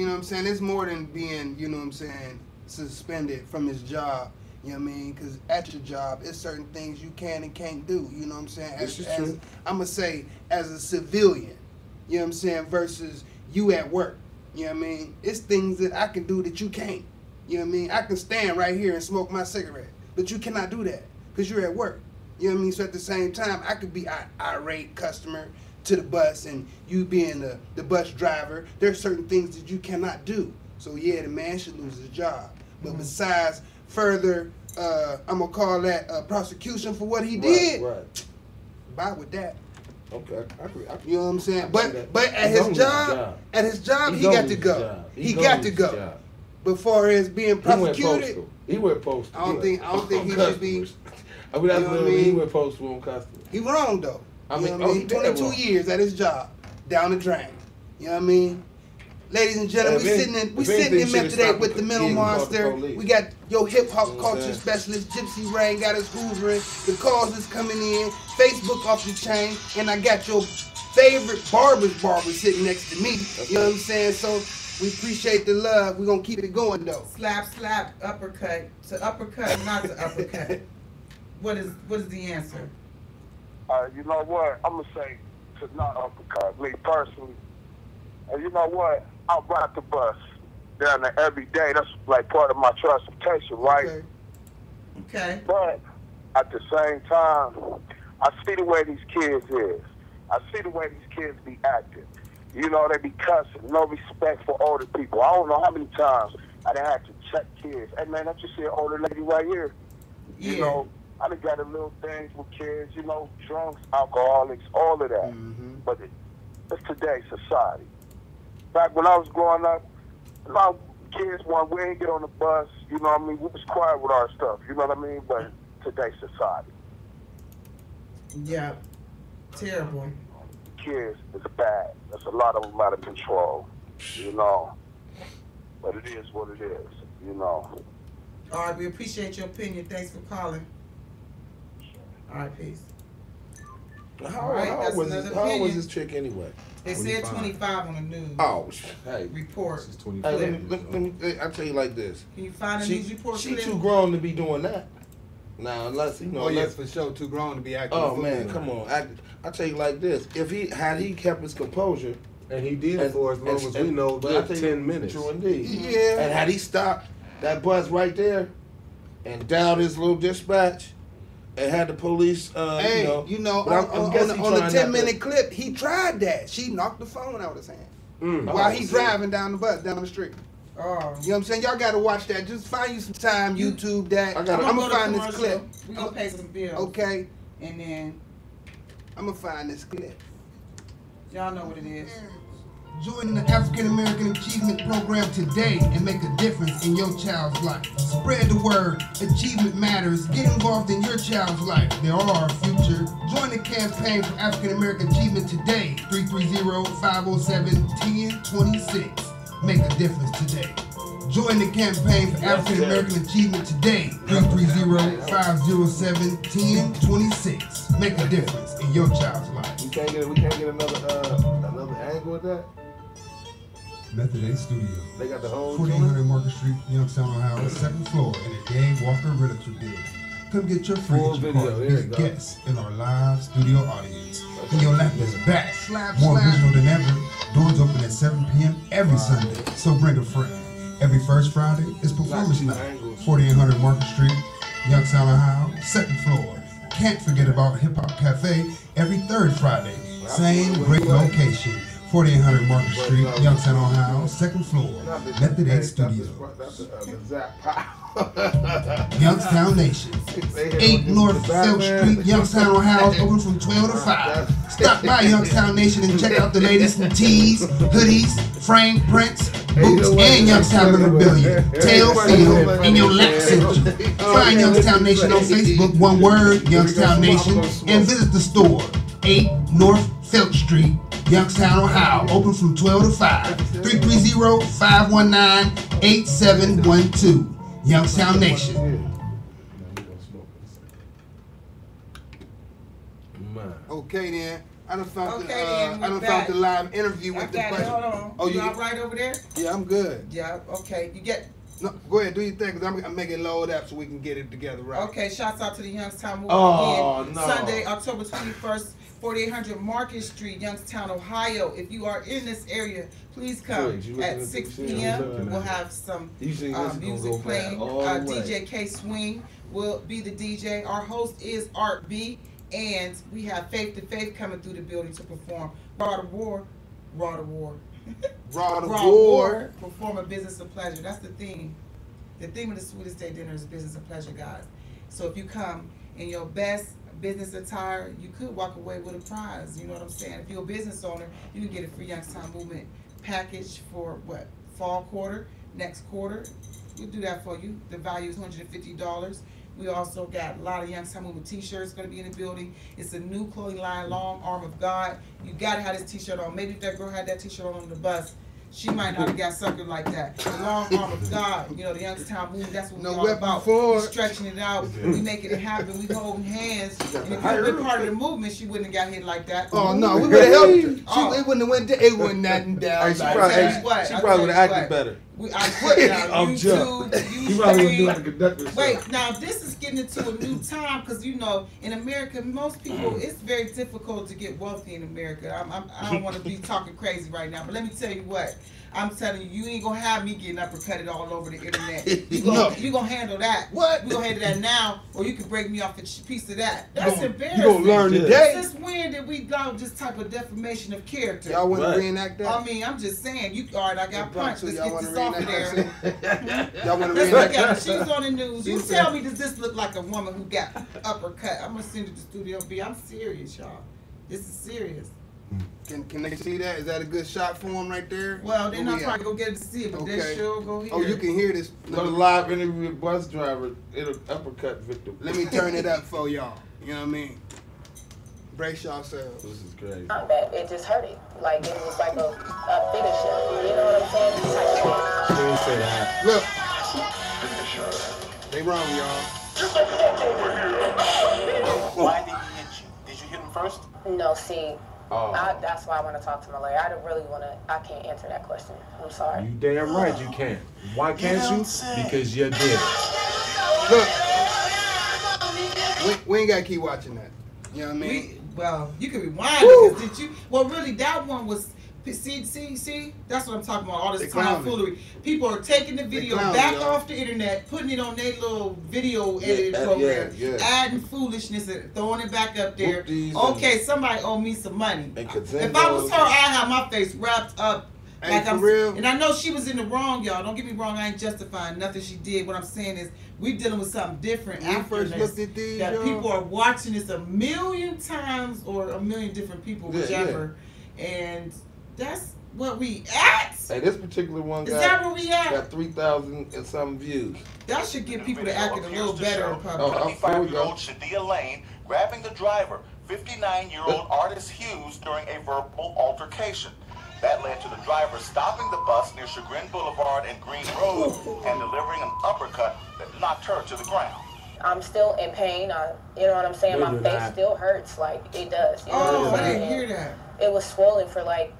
know what I'm saying? It's more than being, you know what I'm saying, suspended from his job. You know what I mean? Because at your job, it's certain things you can and can't do. You know what I'm saying? This is true. I'm going to say, as a civilian, you know what I'm saying, versus you at work. You know what I mean? It's things that I can do that you can't. You know what I mean? I can stand right here and smoke my cigarette, but you cannot do that because you're at work. You know what I mean? So at the same time, I could be an irate customer to the bus, and you being the bus driver, there's certain things that you cannot do. So yeah, the man should lose his job. But besides further, I'm gonna call that prosecution for what he did. Right. Bye with that. Okay. I agree. You know what I'm saying? I see that. But at He's his on job, at his job, He's he on got to his go. job. He He's got on to his go. job. Before his being prosecuted, He went postal. I don't think he should be. I mean, that's You know what I what he mean? went postal on customers. He wrong though. I You mean, know what I he mean? did 22 wrong. years at his job, down the drain. You know what I mean? Ladies and gentlemen, If we if sitting anything, in should've Meth today stopped with the mental getting called the monster. police. We got your hip hop You know what I'm culture saying? specialist, Gypsy Rain, got us hoovering. The calls is coming in. Facebook off the chain, and I got your favorite Barber sitting next to me. You know what I'm saying? So we appreciate the love. We're gonna keep it going though. Slap, slap, uppercut. To uppercut, not to uppercut. What is the answer? You know what? I'm gonna say to not uppercut. Me personally, and you know what? I ride the bus down there every day. That's like part of my transportation, right? Okay. Okay. But at the same time, I see the way these kids is. I see the way these kids be acting. You know, they be cussing, no respect for older people. I don't know how many times I done had to check kids. Hey man, don't you see an older lady right here? Yeah. You know, I done got a little things with kids, you know, drunks, alcoholics, all of that. Mm-hmm. But it's today's society. Back when I was growing up, a lot of kids, when we ain't get on the bus, you know what I mean, we was quiet with our stuff, you know what I mean? But today's society, Yeah. Terrible. kids is bad. There's a lot of them out of control, you know. But it is what it is, you know. All right, we appreciate your opinion. Thanks for calling. All right, peace. How Right, old that's was another this? How old was opinion. this chick anyway? They said 25 on the news Oh, hey. report. She's Hey, 24. let me I tell you like this. Can you find a She, news report? she clip? too grown to be doing that. Now, unless you know, Oh yeah, unless, for sure. Too grown to be acting. oh a fool. man, come on. I tell you like this. If he kept his composure, And he did and- for as long as we and- know, but I good tell you, 10 minutes. True indeed. Yeah. And had he stopped that bus right there and dialed his little dispatch and had the police, Hey, but I'm guessing he on the trying not 10-minute to- clip, he tried that. She knocked the phone out of his hand Oh, while he's see. driving down the street. Oh. You know what I'm saying? Y'all gotta watch that. Just find you some time, YouTube that. I I'm gotta- gonna go to find this commercial. clip. We gonna pay some bills. Okay, And then I'm gonna find this clip. y'all know what it is. Join the African American Achievement Program today and make a difference in your child's life. Spread the word. Achievement matters. Get involved in your child's life. They are our future. Join the campaign for African American Achievement today. 330-507-1026. Make a difference today. Join the campaign for African American Achievement today. 330-507-1026. Make a difference in your child's life. We can't get another angle with that. Method 8 Studio. They got the whole 1400 Market Street, Youngstown, Ohio, second floor in the Dave Walker Realtor Building. Come get your free Full entry video, card. there Be you a go. guest in our live studio audience. And your lap is back. Slap, More slap. visual than ever. Doors open at 7 p.m. every Sunday. So bring a friend. Every first Friday is performance Not night. two angles. 4800 Market Street, Youngstown, Ohio, second floor. Can't forget about Hip Hop Cafe every third Friday. Same great location. 4800 Market Street, Youngstown, Ohio, second floor. Method 8 Studio. Youngstown Nation. 8 North Felch Street, Youngstown, Ohio, open from 12 to 5. Stop by Youngstown Nation and check out the latest in tees, hoodies, framed prints, boots, and Youngstown memorabilia. Tail field in your lap section. Find Youngstown Nation on Facebook, one word, Youngstown Nation, and visit the store. 8 North Felch Street, Youngstown, Ohio. Open from 12 to 5. 330-519-8712. Youngstown Nation. Okay then. I done found Okay, the live interview with the buddy. Hold on. Oh, you all right over there? Yeah, I'm good. Yeah, okay. You get... No, go ahead, do your thing, because I'm making it load up so we can get it together right. Okay, shouts out to the Youngstown Movement again. No. Sunday, October 21st, 4800 Market Street, Youngstown, Ohio. If you are in this area, please come at 6 p.m. We'll have some music playing. DJ K Swing will be the DJ. Our host is Art B. And we have Faith to Faith coming through the building to perform Raw to War. Perform a business of pleasure. That's the theme. The theme of the Sweetest Day Dinner is business of pleasure, guys. So if you come in your best business attire, you could walk away with a prize. You know what I'm saying? If you're a business owner, you can get a free Youngstown Movement package for what? Fall quarter, next quarter. We'll do that for you. The value is $150. We also got a lot of Youngstown Movement t-shirts going to be in the building. It's a new clothing line, Long Arm of God. You got to have this t-shirt on. Maybe if that girl had that t-shirt on the bus, she might not have got suckered like that. The Long Arm of God, you know, the Youngstown Movement, that's what we're all about. We're stretching it out. We making it happen. We holding hands. And if you've been part of the movement, she wouldn't have got hit like that. Oh, no, we would have helped her. It wouldn't have went down. It wouldn't nothing down. She probably would have acted better. I put it on YouTube, You probably would do like a conductor. Wait, now this is getting into a new time because, you know, in America, most people, it's very difficult to get wealthy in America. I don't want to be talking crazy right now, but let me tell you what. I'm telling you, you ain't gonna have me getting uppercutted all over the internet. You gonna handle that. What? We gonna handle that now, or you can break me off a piece of that. That's embarrassing. You gonna learn today. Since when did we allow this type of defamation of character? Y'all want to reenact that? I mean, I'm just saying. You all right? I got punched. Let's get this off of there. Y'all want to Let's reenact look at that? it. She's on the news. You tell me, does this look like a woman who got uppercut? I'm gonna send it to Studio B. I'm serious, y'all. This is serious. Can they see that? Is that a good shot for them right there? Well, they're not probably gonna get to see it, but they sure go hear it. Oh, you can hear this. Go to live interview with bus driver, it'll uppercut victim. Let me turn it up for y'all. You know what I mean? Brace yourselves. This is crazy. Not bad. It just hurt it. Like it was like a finisher. You know what I'm saying? This type of thing. She didn't say that. Look. They wrong, y'all. Why did he hit you? Did you hit him first? No, see. That's why I want to talk to my lawyer. I don't really want to. I can't answer that question. I'm sorry. You damn right you can't. Why can't you? Because you did. Look, we ain't gotta keep watching that. You know what I mean? Well, you can rewind it. Did you? Well, really, that one was. See, that's what I'm talking about. All this tomfoolery. People are taking the video back off the internet, putting it on their little video editing program, adding foolishness and throwing it back up there. Okay, somebody owe me some money. If I was her, I'd have my face wrapped up. Like I'm real. And I know she was in the wrong, y'all. Don't get me wrong. I ain't justifying nothing she did. What I'm saying is we dealing with something different after this. That people are watching this a million times or a million different people, whichever. And that's what we at. Hey, this particular one is that where we at? Got 3,000 and some views. That should get people to acting a little better in public. 25-year-old Shadia Lane grabbing the driver, 59-year-old Artis Hughes, during a verbal altercation. That led to the driver stopping the bus near Chagrin Boulevard and Green Road and delivering an uppercut that knocked her to the ground. I'm still in pain. You know what I'm saying? My face still hurts like it does. You know what I'm saying? I didn't hear that. It was swollen for like,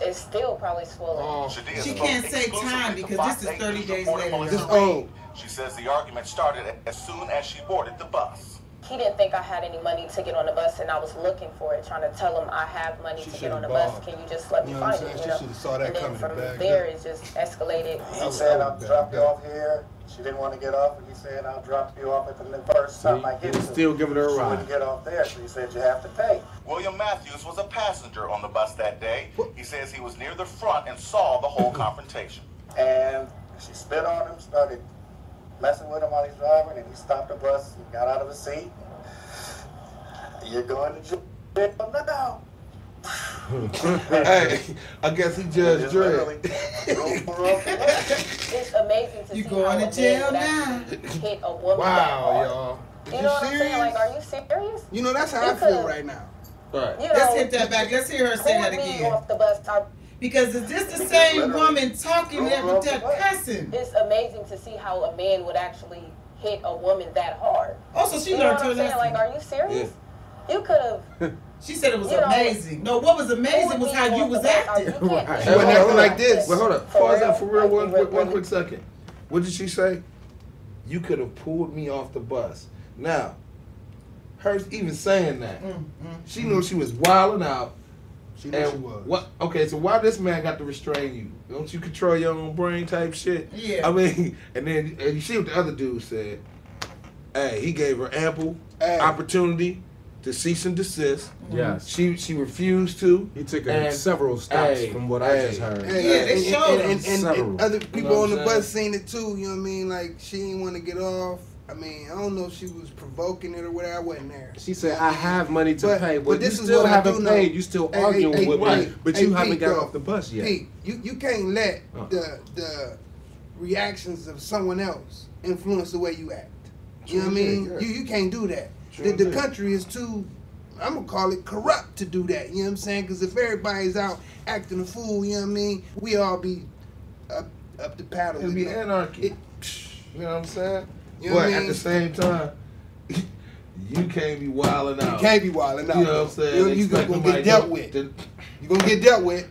it's still probably swollen. She can't say time because this is 30 days later. This old. She says the argument started as soon as she boarded the bus. He didn't think I had any money to get on the bus, and I was looking for it, trying to tell him I have money to get on the bus. Can you just let me find it? You know? And then from there, it just escalated. He said, "I'll drop you off here." She didn't want to get off, and he said, "I'll drop you off at the first time I get to." Still giving her a ride. She wouldn't get off there, so he said, "You have to pay." William Matthews was a passenger on the bus that day. He says he was near the front and saw the whole confrontation. And she spit on him, started messing with him while he's driving, and he stopped the bus and got out of his seat. "You're going to jail now." Hey, I guess he judged Dre. It's amazing to see going to jail now. Hit a woman. Wow, y'all. You know what I'm saying? Like, are you serious? You know, that's how I feel right now. Right. You know, let's hit that back. Let's hear her say that again. Off the bus. Because is this the same woman talking with that cussing? It's amazing to see how a man would actually hit a woman that hard. Oh, so she you know learned what her I'm saying? lesson. Like, are you serious? Yeah. You could have. She said it was amazing. No, what was amazing was how you was acting. She wasn't acting like this. Well, hold up. Pause that for real one quick second. What did she say? You could have pulled me off the bus. Now, her even saying that, she knew she was wilding out. She knew she was. What? Okay, so why this man got to restrain you? Don't you control your own brain type shit? Yeah. I mean, and then you see what the other dude said. Hey, he gave her ample opportunity to cease and desist. Yes. She refused to. He took several stops from what I just heard. And other people on the bus seen it too, you know what I mean? Like, she didn't want to get off. I mean, I don't know if she was provoking it or whatever. I wasn't there. She said, I have money to pay. But this you is still what haven't I paid. You still arguing with me. But you haven't got off the bus yet. Pete, you can't let the reactions of someone else influence the way you act. You know what I mean? You can't do that. The country is too, I'm going to call it corrupt to do that. You know what I'm saying? Because if everybody's out acting a fool, you know what I mean? We all be up the paddle. It'll be anarchy. You know what I'm saying? You know but what I mean? at the same time, you can't be wilding out. You can't be wilding out. You know what I'm saying? You're going to get dealt with. You're going to get dealt with.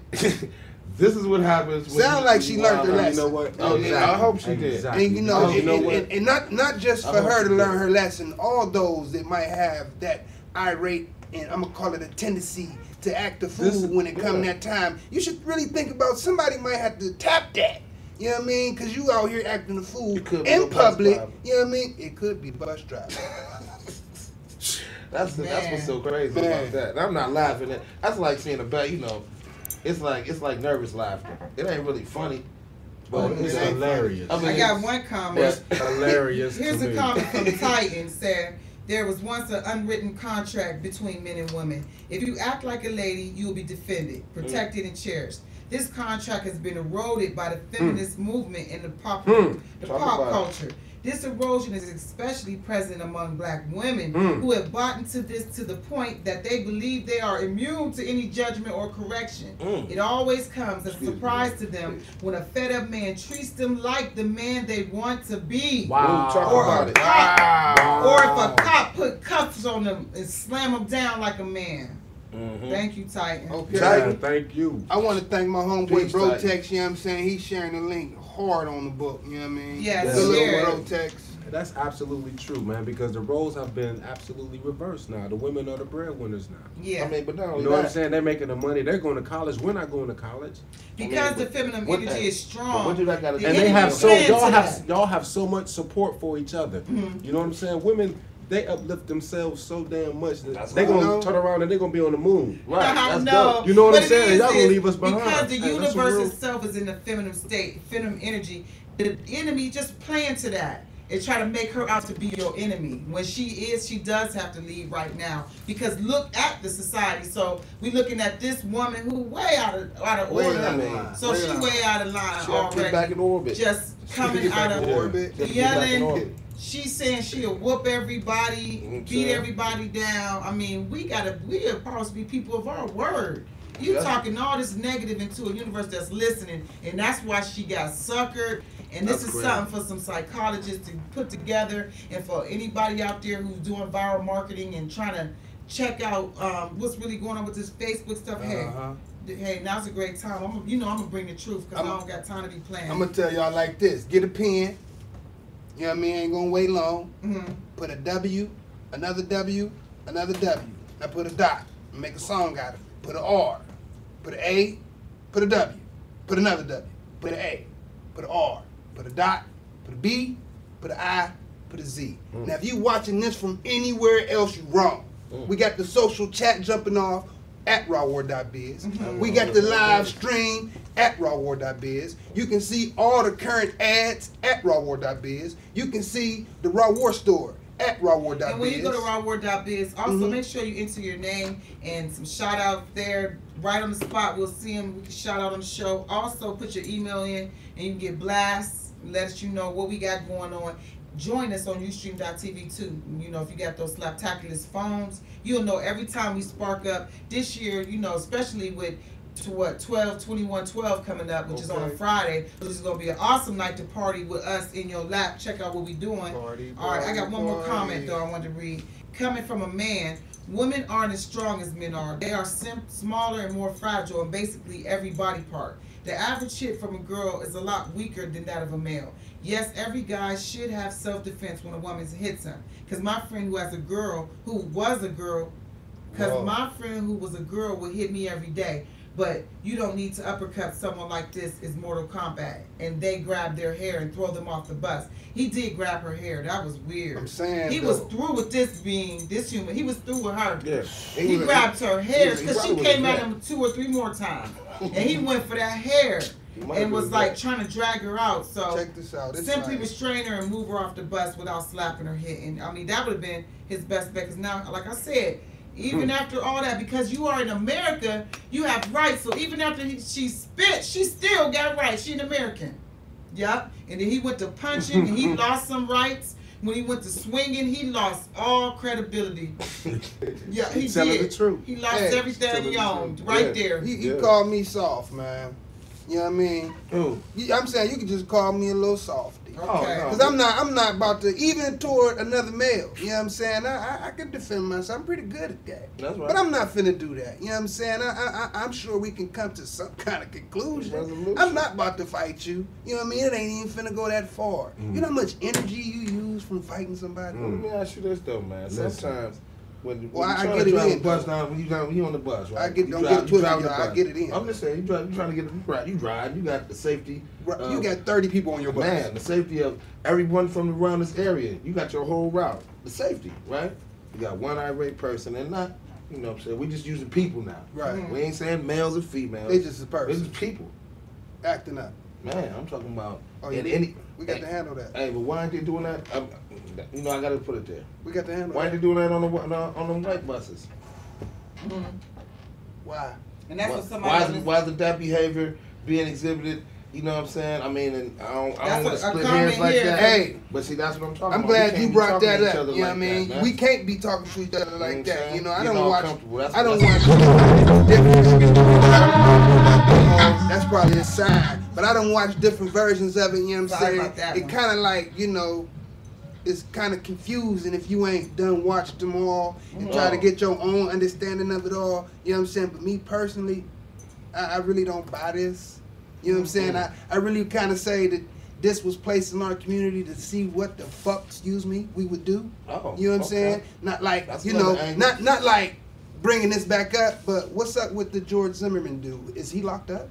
This is what happens. Sound like she learned her lesson. You know what? Oh, yeah, I hope she did. And you know what? And not just for her to learn her lesson, all those that might have that irate, and I'm going to call it a tendency to act a fool when it comes that time, you should really think about somebody might have to tap that. You know what I mean? Because you out here acting a fool in public. You know what I mean? It could be bus driver. That's what's so crazy about that. And I'm not laughing at. That's like seeing a bet. You know, it's like nervous laughter. It ain't really funny, but it's hilarious. I got one comment. It's hilarious. Here's a comment from Titan said, there was once an unwritten contract between men and women. If you act like a lady, you will be defended, protected, and cherished. This contract has been eroded by the feminist movement in the pop culture. This erosion is especially present among black women who have bought into this to the point that they believe they are immune to any judgment or correction. It always comes as a surprise to them when a fed up man treats them like the man they want to be. Wow. Or if a cop put cuffs on them and slam them down like a man. Thank you, Titan. Okay. Titan, thank you. I want to thank my homeboy Brotex, you know what I'm saying? He's sharing the link hard on the book, you know what I mean? Yes, the little Brotex. That's absolutely true, man, because the roles have been absolutely reversed now. The women are the breadwinners now. Yeah. I mean, but not only you know what I'm saying? They're making the money. They're going to college. We're not going to college. Because the feminine energy is strong. What do that got to do? And they have y'all have so much support for each other. You know what I'm saying? Women, they uplift themselves so damn much that they're going to turn around and they're going to be on the moon. Right. That's dope. You know what I'm saying? Y'all going to leave us behind. Because the universe itself is in the feminine state, feminine energy. The enemy just playing to that. And try to make her out to be your enemy. When she does have to leave right now. Because look at the society. So we looking at this woman who way out of order. So she way out of line already. Get back in orbit. Just coming out of orbit. Yelling. She's saying she'll whoop everybody, beat everybody down. I mean, we are supposed to be people of our word. You talking all this negative into a universe that's listening, and that's why she got suckered. And this is something for some psychologists to put together, and for anybody out there who's doing viral marketing and trying to check out what's really going on with this Facebook stuff. Hey, now's a great time. I'm gonna bring the truth because I don't got time to be playing. I'm gonna tell y'all like this: get a pen. You know what I mean? Ain't gonna wait long. Put a W, another W, another W. Now put a dot. Make a song out of it. Put an R. Put an A. Put a W. Put another W. Put an A. Put an R. Put a dot, put a B, put an I, put a Z. Now, if you watching this from anywhere else, you're wrong. We got the social chat jumping off at rawwar.biz. We got the live stream at rawwar.biz. You can see all the current ads at rawwar.biz. You can see the Raw War store at rawwar.biz. And when you go to rawwar.biz, also make sure you enter your name and some shout out there right on the spot. We'll see them. We can shout out on the show. Also, put your email in and you can get blasts. Let us know what we got going on. join us on Ustream.tv too. You know, if you got those Slaptaculous phones, you'll know every time we spark up. This year, you know, especially with 12/21/12 coming up, which is on a Friday, which is going to be an awesome night to party with us in your lap. Check out what we're doing. Party, all right, I got one more comment though I wanted to read. Coming from a man, women aren't as strong as men are. They are smaller and more fragile in basically every body part. The average hit from a girl is a lot weaker than that of a male. Yes, every guy should have self-defense when a woman hits him. Because my friend who has a girl, who was a girl, my friend who was a girl would hit me every day. But you don't need to uppercut someone like this. Is Mortal Kombat. And they grab their hair and throw them off the bus. He did grab her hair. That was weird. I'm saying he was through with this human. He was through with her. Yeah. He grabbed her hair because she came at him 2 or 3 more times. And he went for that hair. And was like trying to drag her out. So check this out. Simply restrain her and move her off the bus without slapping her hitting. I mean, that would have been his best bet. Because now, like I said, even after all that, because you are in America, you have rights. So even after she spit, she still got rights. She's an American. Yep. And then he went to punching and he lost some rights. When he went to swinging, he lost all credibility. Yeah, he did. The truth. He lost everything he owned right there. He called me soft, man. You know what I mean? I'm saying you can just call me a little softy. Okay. Because I'm not about to, even toward another male. You know what I'm saying? I can defend myself. I'm pretty good at that. That's right. But I'm not finna do that. You know what I'm saying? I'm sure we can come to some kind of conclusion. I'm not about to fight you. You know what I mean? It ain't even finna go that far. You know how much energy you use from fighting somebody? Let me ask you this though, man. Sometimes when I get it in. Bus down, when you on the bus, right? I get it in. I'm just saying, you trying to get it. You drive. You got the safety. You got 30 people on your bus. Man, the safety of everyone from around this area. You got your whole route. The safety, right? You got one irate person and not. You know what I'm saying? We just using people now. Right. We ain't saying males or females. They just a person. They just people. Acting up. Man, I'm talking about. We got to handle that. Hey, but why ain't they doing that? You know, I got to put it there. We got to handle Why ain't they doing that on the white buses? Why? And that's what somebody. Why isn't that behavior being exhibited? You know what I'm saying? I mean, and I don't want to split hairs like that. Hey, but see, that's what I'm talking about. I'm glad you brought that up. You know what I mean? We can't be talking to each other like that. You know, I don't watch. That's probably a sign. But I don't watch different versions of it. You know what I'm saying? It kind of like, you know, it's kind of confusing if you ain't done watched them all and try to get your own understanding of it all. You know what I'm saying? But me personally, I really don't buy this. You know what I'm saying? I really kind of say that this was placed in our community to see what the fuck, we would do. You know what I'm saying? Not like, you know, not like bringing this back up, but what's up with the George Zimmerman dude? Is he locked up?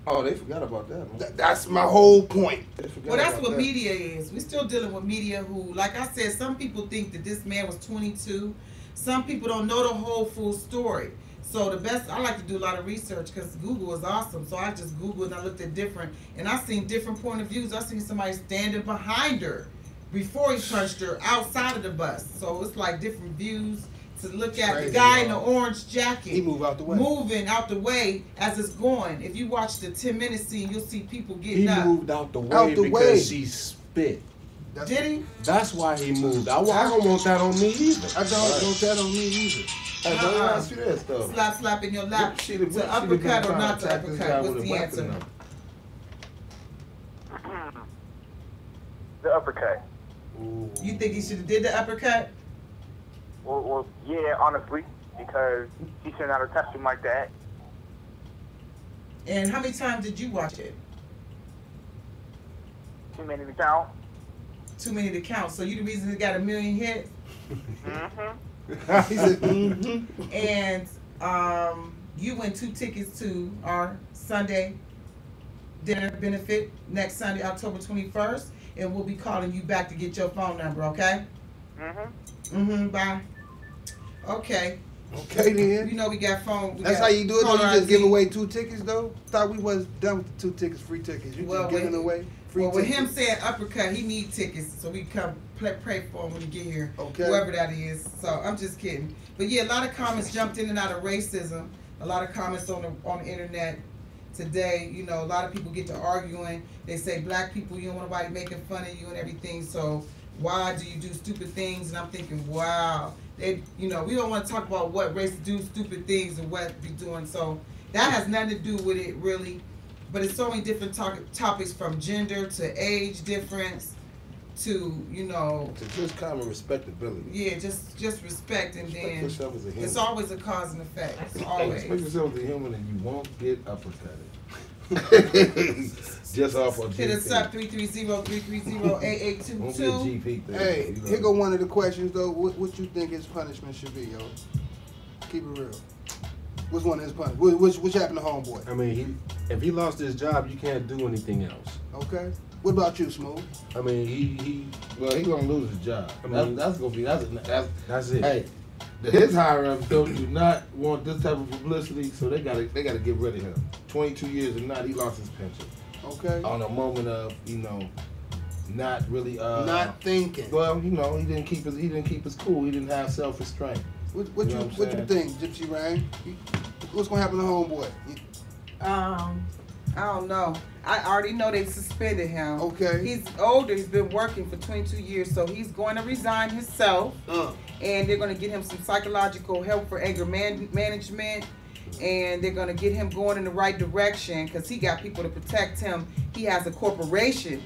Oh, they forgot about that. That's my whole point. Well, that's what media is. We're still dealing with media who, like I said, some people think that this man was 22. Some people don't know the whole full story. So the best, I like to do a lot of research because Google is awesome. So I just Googled and I looked at different, and I seen different point of views. I seen somebody standing behind her before he punched her outside of the bus. So it's like different views to look at. Crazy, the guy in the orange jacket, he moving out the way as it's going. If you watch the 10-minute scene, you'll see people getting up. He moved out the way because she spit. Did he? That's why he moved. I don't want that on me either. I don't want that on me either. Hey, let me ask you this though. Slap in your lap. To uppercut or not to uppercut? What's the answer? The uppercut. Ooh. You think he should have did the uppercut? Well, yeah, honestly, because he should not have touched him like that. And how many times did you watch it? Too many to count. Too many to count. So you the reason it got 1 million hits? He said, And you win 2 tickets to our Sunday dinner benefit next Sunday, October 21st, and we'll be calling you back to get your phone number, okay? Bye. Okay. Okay then. You know we got phone. That's how you do it. Though? You just give away 2 tickets though. Thought we was done with the 2 tickets, free tickets. You just giving away free tickets. With him saying uppercut, he need tickets, so we come pray for him when he get here. Okay. Whoever that is. So I'm just kidding. But yeah, a lot of comments jumped in and out of racism. A lot of comments on the internet today. You know, a lot of people get to arguing. They say black people, you don't want nobody making fun of you and everything. So why do you do stupid things? And I'm thinking, wow, we don't want to talk about what race do stupid things and what be doing. So that has nothing to do with it really, but it's so many different topics from gender to age difference to to just common respectability. Yeah, just respect, and respect then yourself as a human. It's always a cause and effect. It's always. Respect yourself as a human, and you won't get uppercutted. Just off of Hit us up 330-330-8822. Hey, here go one of the questions though. What you think his punishment should be, yo? Keep it real. What's one of his punishment? Which happened to homeboy? I mean, if he lost his job, you can't do anything else. Okay. What about you, Smooth? I mean, he gonna lose his job. I mean, that's it. Hey, his higher ups do not want this type of publicity, so they gotta get rid of him. 22 years and not, he lost his pension. Okay. On a moment of not really not thinking. Well, he didn't keep his cool. He didn't have self-restraint. What you think, Gypsy Rain? What's gonna happen to homeboy? I don't know. I already know they suspended him. Okay. He's older. He's been working for 22 years, so he's going to resign himself. And they're going to get him some psychological help for anger management. And they're going to get him going in the right direction because he got people to protect him. He has a corporation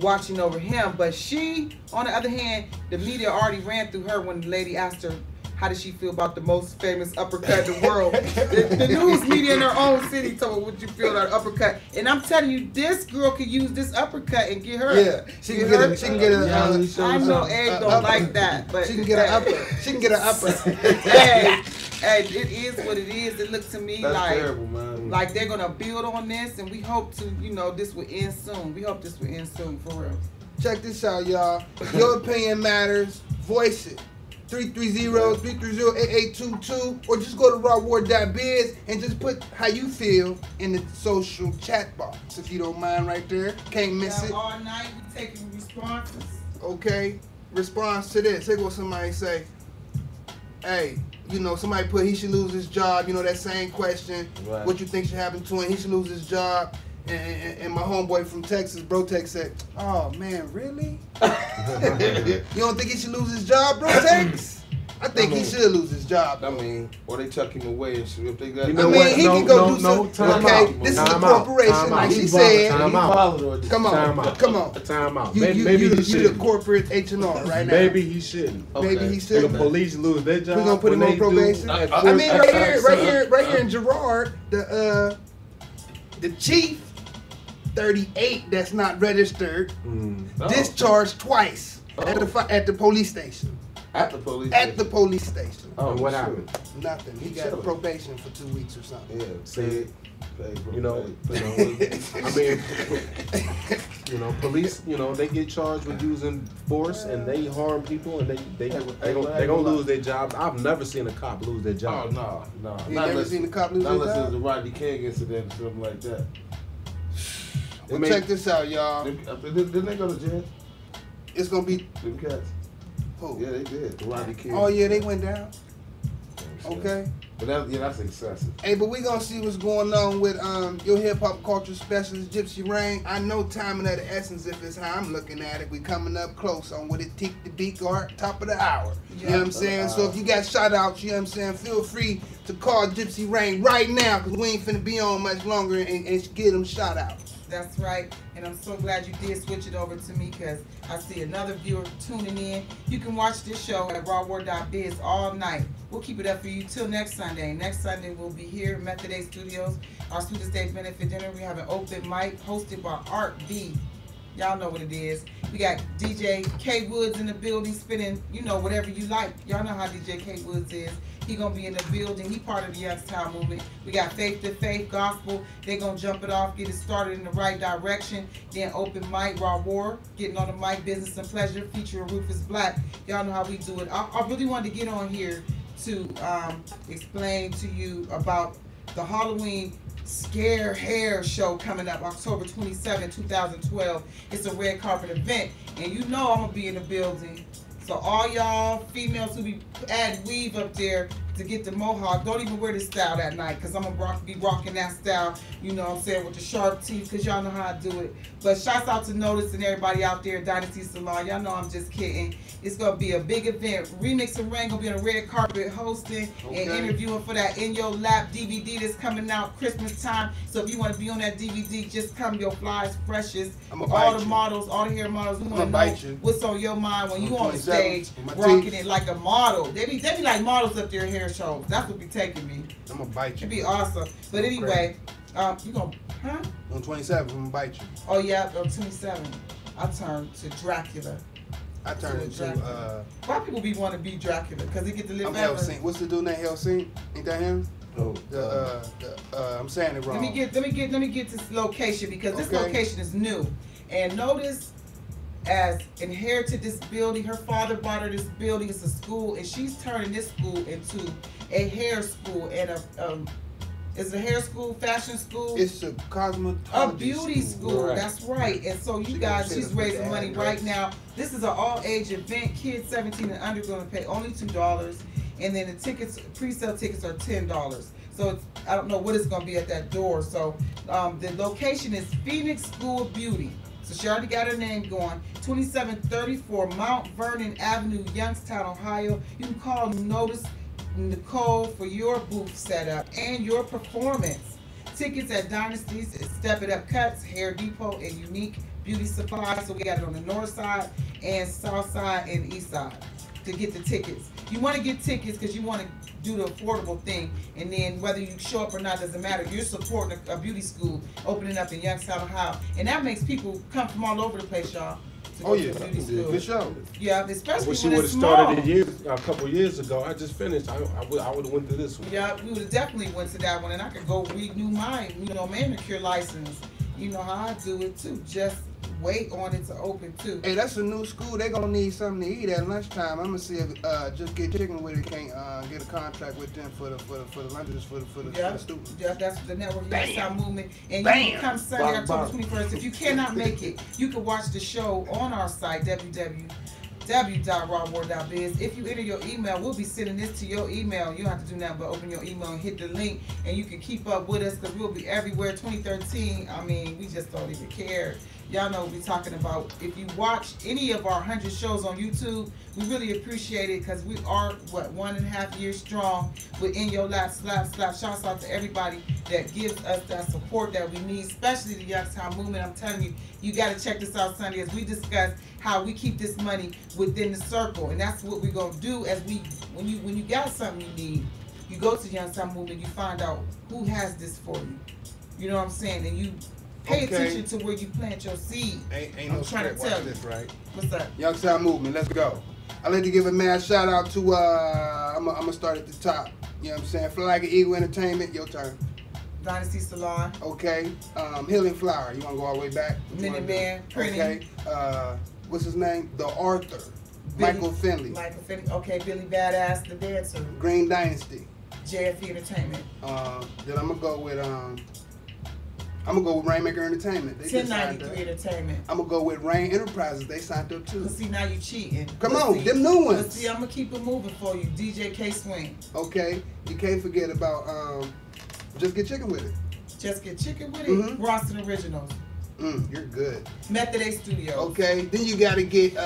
watching over him. But she, on the other hand, the media already ran through her when the lady asked her, how does she feel about the most famous uppercut in the world? the news media in her own city told her what you feel about uppercut. And I'm telling you, this girl could use this uppercut and get her. Yeah, she can get it. I know Egg don't like that, but she can get an upper. She can get an upper. Hey, it is what it is. It looks to me that's terrible, man. Like they're gonna build on this, and we hope to, this will end soon. We hope this will end soon for real. Check this out, y'all. Your opinion matters. Voice it. 330-330-8822, or just go to rawwar.biz and just put how you feel in the social chat box, if you don't mind, right there. Can't miss it. All night we taking responses. Okay, response to this. Here go somebody say, hey, somebody put he should lose his job. That same question. Right. What you think should happen to him? He should lose his job. And my homeboy from Texas, Brotex, said, oh man, really? You don't think he should lose his job, Brotex? I think he should lose his job. I mean, or they tuck him away and if they got. He can go do something. Okay, this is a corporation, like she said. Come on. Come on. Time out. Maybe he should. You the corporate H&R right now. Maybe he shouldn't. Okay. Maybe he shouldn't. The police lose their job. We're gonna put him on probation. I mean, right here in Girard, the chief. 38 that's not registered, discharged twice at the police station. At the police station. Oh, what happened? Nothing. He got probation for 2 weeks or something. Yeah, say police, they get charged with using force and they harm people and they gonna lose their jobs. I've never seen a cop lose their job. Oh no. You never seen a cop lose their job? Unless it was a Rodney King incident or something like that. Well, check this out, y'all. Didn't they go to jail? It's gonna be them cats. Who? Yeah, they did. The Rodney King. Oh yeah, they went down. Okay. But that's excessive. Hey, but we gonna see what's going on with your hip hop culture specialist Gypsy Rain. I know timing of the essence if it's how I'm looking at it. We coming up close on what it take to beat or top of the hour. You know what I'm saying? So if you got shout outs, you know what I'm saying, feel free to call Gypsy Rain right now because we ain't finna be on much longer and get them shout outs. That's right, and I'm so glad you did switch it over to me because I see another viewer tuning in. You can watch this show at rawwar.biz all night. We'll keep it up for you till next Sunday. Next Sunday we'll be here at Method A Studios, our Sweetest Day Benefit Dinner. We have an open mic hosted by Art B. Y'all know what it is. We got DJ K Woods in the building spinning, whatever you like. Y'all know how DJ K Woods is. He gonna be in the building. He part of the Youngstown movement. We got Faith to Faith Gospel. They gonna jump it off, get it started in the right direction. Then open mic, Raw War, getting on the mic, Business and Pleasure, featuring Rufus Black. Y'all know how we do it. I really wanted to get on here to explain to you about the Halloween Scare Hair show coming up October 27, 2012. It's a red carpet event, and I'm gonna be in the building. So all y'all females who be adding weave up there, to get the mohawk. Don't even wear this style that night because I'm going to be rocking that style, you know what I'm saying, with the sharp teeth because y'all know how I do it. But shouts out to Notice and everybody out there at Dynasty Salon. Y'all know I'm just kidding. It's going to be a big event. ReMixx and Rain going to be on the red carpet hosting and interviewing for that In Your Lap DVD that's coming out Christmas time. So if you want to be on that DVD, just come. Your flies freshest. All the models, all the hair models. We want to know what's on your mind when you on the stage rocking it like a model. They be like models up there hair shows. That's what be taking me. I'm going to bite you. It'd be awesome. But anyway, you going to, huh? On 27, I'm going to bite you. Oh, yeah, on 27. I turned to Dracula. I turned into why people be want to be Dracula? Because they get to live I'm forever. Helsing. What's the dude named Helsing? Ain't that him? Oh, I'm saying it wrong. Let me get this location because this location is new. And Notice has inherited this building. Her father bought her this building. It's a school, and she's turning this school into a hair school and it's a hair school, fashion school. It's a cosmetology a beauty school. Right. That's right. And so you guys, she's raising money right now. This is an all-age event. Kids 17 and under going to pay only $2, and then the tickets, pre-sale tickets are $10. So I don't know what it's going to be at that door. So the location is Phoenix School of Beauty. So she already got her name going. 2734 Mount Vernon Avenue, Youngstown, Ohio. You can call Notice Nicole for your booth setup and your performance. Tickets at Dynasty's, Step It Up Cuts, Hair Depot, and Unique Beauty Supply. So we got it on the north side and south side and east side to get the tickets. You want to get tickets because you want to do the affordable thing, and then whether you show up or not doesn't matter. You're supporting a beauty school opening up in Youngstown, Ohio, and that makes people come from all over the place, y'all. Oh yeah, for sure. Yeah, especially when she would have started a couple years ago. I just finished. I would have went to this one. Yeah, we would have definitely went to that one, and I could go renew my, manicure license. You know how I do it too. Just wait on it to open too. Hey, that's a new school. They gonna need something to eat at lunchtime. I'm gonna see if Just Get Chicken with it can't get a contract with them for the lunches for the students. Yeah, that's the network Youngstown movement. And you can come Sunday, October 21st. If you cannot make it, you can watch the show on our site, www.rawmore.biz. If you enter your email, we'll be sending this to your email. You don't have to do nothing but open your email and hit the link, and you can keep up with us because we'll be everywhere. 2013, I mean, we just don't even care. Y'all know what we're talking about. If you watch any of our 100 shows on YouTube, we really appreciate it because we are, 1.5 years strong with In Your Lap, Slap, Slap. Shouts out to everybody that gives us that support that we need, especially the Youngstown movement. I'm telling you, you got to check this out Sunday as we discuss how we keep this money within the circle. And that's what we're going to do as when you got something you need, you go to the Youngstown movement, you find out who has this for you. You know what I'm saying? And you pay attention to where you plant your seed. Ain't no script. Watch this, right? What's that? Youngstown movement. Let's go. I'd like to give a mad shout out to I'm gonna start at the top. You know what I'm saying? Fly Like an Eagle Entertainment. Your turn. Dynasty Salon. Okay. Healing Flower. You wanna go all the way back? Minute Man. Pretty. Okay. What's his name? The Arthur. Michael Finley. Michael Finley. Okay. Billy Badass, the dancer. Green Dynasty. JFE Entertainment. Then I'm gonna go with Rainmaker Entertainment. They 1093 Entertainment. I'm gonna go with Rain Enterprises. They signed up too. See, now you cheating. Come on, them new ones. See, I'm gonna keep it moving for you. DJ K Swing. Okay. You can't forget about Just Get Chicken with it. Just Get Chicken with it. Roston Originals. You're good. Method A Studios. Okay. Then you gotta get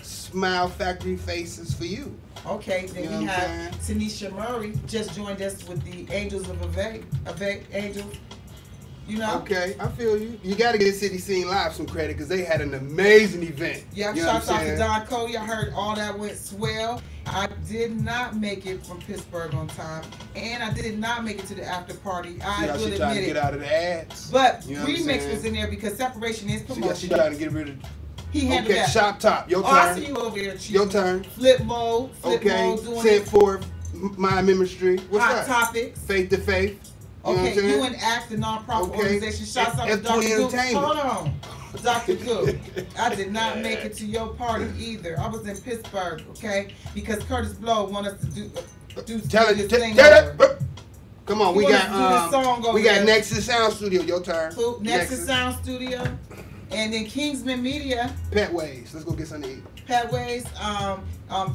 Smile Factory Faces for You. Okay. Then we have Tanisha Murray just joined us with the Angels of Ave Angels. You know? Okay, I feel you. You got to give City Scene Live some credit because they had an amazing event. Yeah, shout out to Don Cody. I heard all that went swell. I did not make it from Pittsburgh on time, and I did not make it to the after party. I will admit trying to get out of the ads. But ReMixx was in there because separation is promotion. She trying to get rid of. He handled that. Shop Top. Your turn. I see you over there, Chief. Your turn. Flip mode. Flip mode doing Sent forth My Ministry. What's Hot that? Topics. Faith to Faith. Okay, you and ACT, the non-profit organization. Shouts out to Dr. Cook. Hold on. Dr. Cook. I did not make it to your party either. I was in Pittsburgh, okay? Because Curtis Blow wanted us to do this thing. Come on, we got Nexus Sound Studio. Your turn. Nexus Sound Studio. And then Kingsman Media. Petways. Let's go get something to eat. Petways.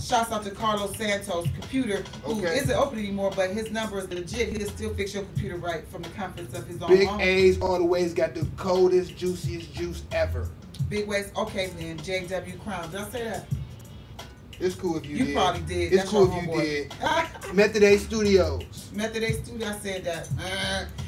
Shouts out to Carlos Santos, computer, who isn't open anymore, but his number is legit. He'll still fix your computer right from the comfort of his own home. Big A's all the ways got the coldest, juiciest juice ever. Big Ways. Okay, then JW Crown. Did I say that? It's cool if you did. You probably did. It's cool if you did. Method A Studios. Method A Studios. I said that.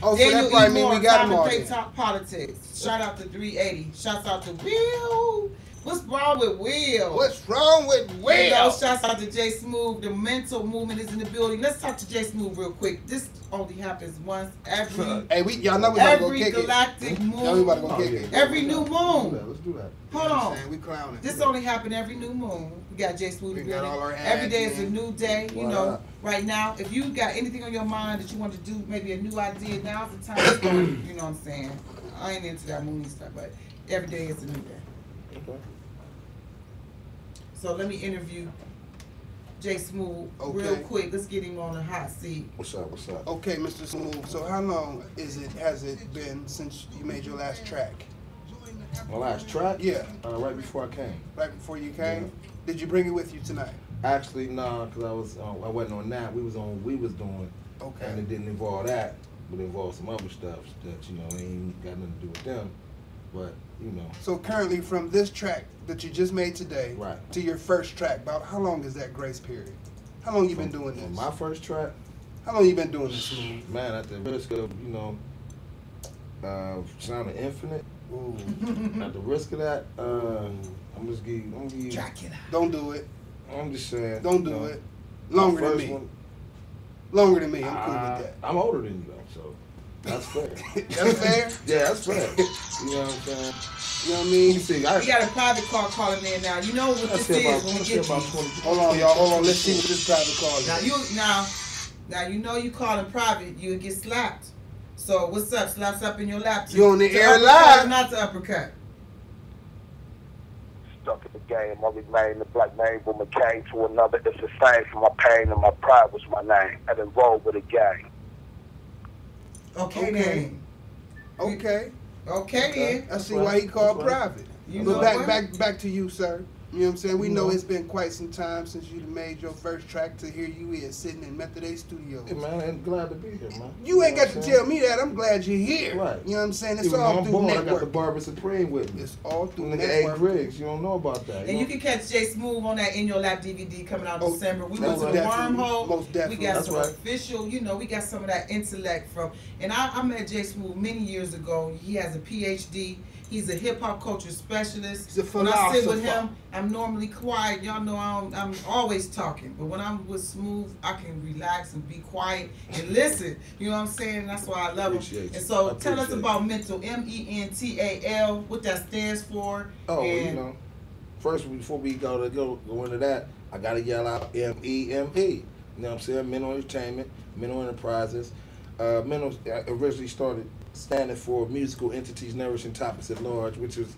Oh, so that probably mean we got them all there. Top Politics. Shout out to 380. Shouts out to Will. What's wrong with Will? What's wrong with Will? You know, shouts out to JSMOOV. The mental movement is in the building. Let's talk to JSMOOV real quick. This only happens once every. Hey, y'all know we about to go kick every galactic moon. Y'all about to go kick it. Every new moon. Let's do that. Hold on. We clowning. This only happened every new moon. We got JSMOOV. We got all our ads, every day is a new day. You know, up? right now, if you got anything on your mind that you want to do, maybe a new idea, now's the time to start. You know what I'm saying? I ain't into that moony stuff, but every day is a new day. Okay. So let me interview JSMOOV real quick. Let's get him on the hot seat. What's up? What's up? Okay, Mr. Smooth. So how long has it been since you made your last track? My last track? Yeah. Right before I came. Right before you came? Yeah. Did you bring it with you tonight? Actually, no, because I wasn't on that. We was on what we was doing. Okay. And it didn't involve that, but it involved some other stuff that, you know, ain't got nothing to do with them. But, you know. So currently from this track that you just made today to your first track, about how long is that grace period? How long you been doing this? My first track? How long you been doing this, Smooth? Man, at the risk of, you know, sounding infinite. Ooh. At the risk of that, I'm just give you. Dracula. Don't do it. I'm just saying. Don't do it. Longer than me. Longer than me. I'm cool with that. I'm older than you though, so that's fair. That's fair? Yeah, that's fair. You know what I'm saying? You know what I mean? You see, we got a private call calling in now. You know what this is when we get you. Hold on, y'all. Hold on. Let's see what this private call is. Now you know you calling private, you get slapped. So what's up? Slaps up in your lap. You on the air live? Not to uppercut. Stuck in the game, I remain the black man with McCain to another. It's the same for my pain and my pride was my name. I done rolled with a gang. Okay then. Okay. Okay then. I see why he called private. You but know back to you, sir. You know what I'm saying? We know it's been quite some time since you made your first track to here you is sitting in Method A Studios. Hey man, I'm glad to be here, man. You ain't got to tell me that. I'm glad you're here. Right. You know what I'm saying? It's all through network. I got the Barber Supreme with me. It's all through network. A. Griggs, you don't know about that. And you can catch JSMOOV on that In Your Lap DVD coming out in December. We went to the wormhole. Most definitely. We got some official, you know, we got some of that intellect from. And I met JSMOOV many years ago. He has a PhD. He's a hip hop culture specialist. He's a when I sit with him, I'm normally quiet. Y'all know I'm always talking. But when I'm with Smooth, I can relax and be quiet and listen. You know what I'm saying? That's why I love him. And so tell us about Mental, MENTAL, what that stands for. Oh, you know, first before we go into that, I gotta yell out MEME. You know what I'm saying? Mental Entertainment, Mental Enterprises. Mental originally started standing for musical entities nourishing topics at large, which was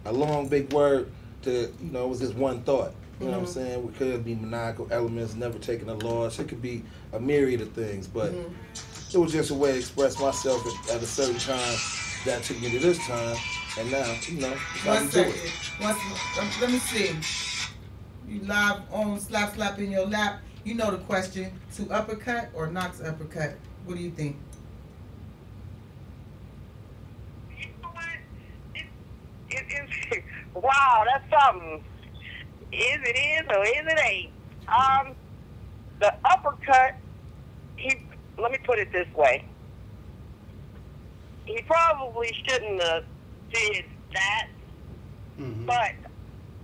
a long, big word to, you know, it was just one thought. You know what I'm saying? It could be maniacal elements, never taking a loss. It could be a myriad of things, but it was just a way to express myself at a certain time that took me to this time, and now, you know, one second. Let me see. You live on Slap in Your Lap. You know the question, to uppercut or not to uppercut? What do you think? Wow, that's something. Is or is it ain't? The uppercut, let me put it this way. He probably shouldn't have did that, but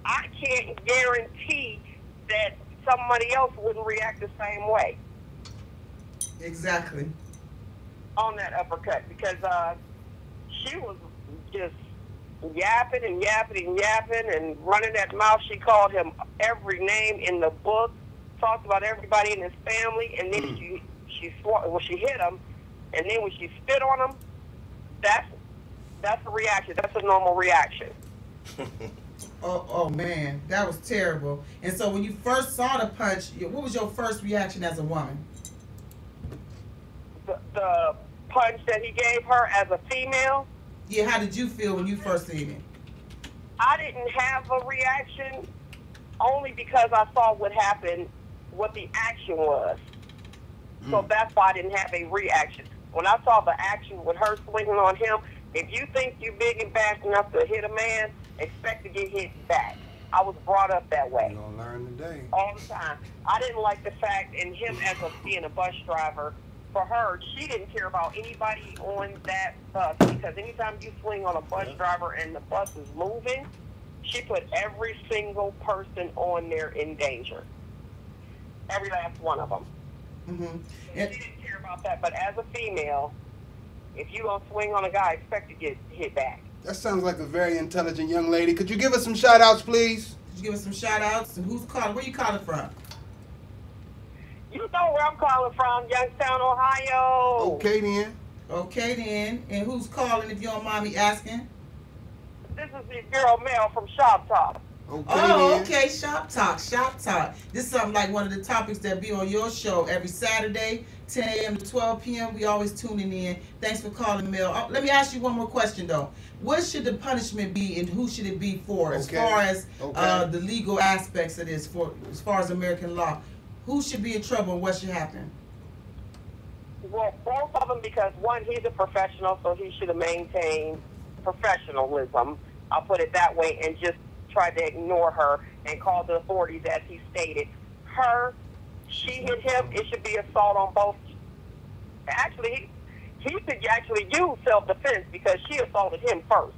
I can't guarantee that somebody else wouldn't react the same way. Exactly. On that uppercut, because she was just yapping and yapping and yapping and running that mouth. She called him every name in the book, talked about everybody in his family, and then she hit him, and then when she spit on him, that's a reaction. That's a normal reaction. Oh man, that was terrible. And so when you first saw the punch, what was your first reaction as a woman? The punch that he gave her as a female? Yeah, how did you feel when you first seen it? I didn't have a reaction only because I saw what happened, what the action was. So that's why I didn't have a reaction. When I saw the action with her swinging on him, if you think you're big and fast enough to hit a man, expect to get hit back. I was brought up that way. You're going to learn today. All the time. I didn't like the fact, and him as being a bus driver, for her, she didn't care about anybody on that bus, because anytime you swing on a bus driver and the bus is moving, she put every single person on there in danger. Every last one of them. Mm-hmm. And she didn't care about that, but as a female, if you gonna swing on a guy, expect to get hit back. That sounds like a very intelligent young lady. Could you give us some shout-outs, please? Could you give us some shout-outs? And who's calling? Where you calling from? You know where I'm calling from, Youngstown, Ohio. Okay, then. Okay, then. And who's calling, if you don't mind me asking? This is the girl Mel from Shop Talk. Okay, oh, then. okay. Shop Talk. This is something like one of the topics that be on your show every Saturday, 10 a.m. to 12 p.m. We always tuning in. Thanks for calling, Mel. Let me ask you one more question, though. What should the punishment be, and who should it be for, as far as the legal aspects of this, as far as American law? Who should be in trouble, and what should happen? Well, both of them, because one, he's a professional, so he should have maintained professionalism. I'll put it that way, and just tried to ignore her and call the authorities as he stated. She hit him, it should be assault on both. Actually, he could actually use self-defense because she assaulted him first.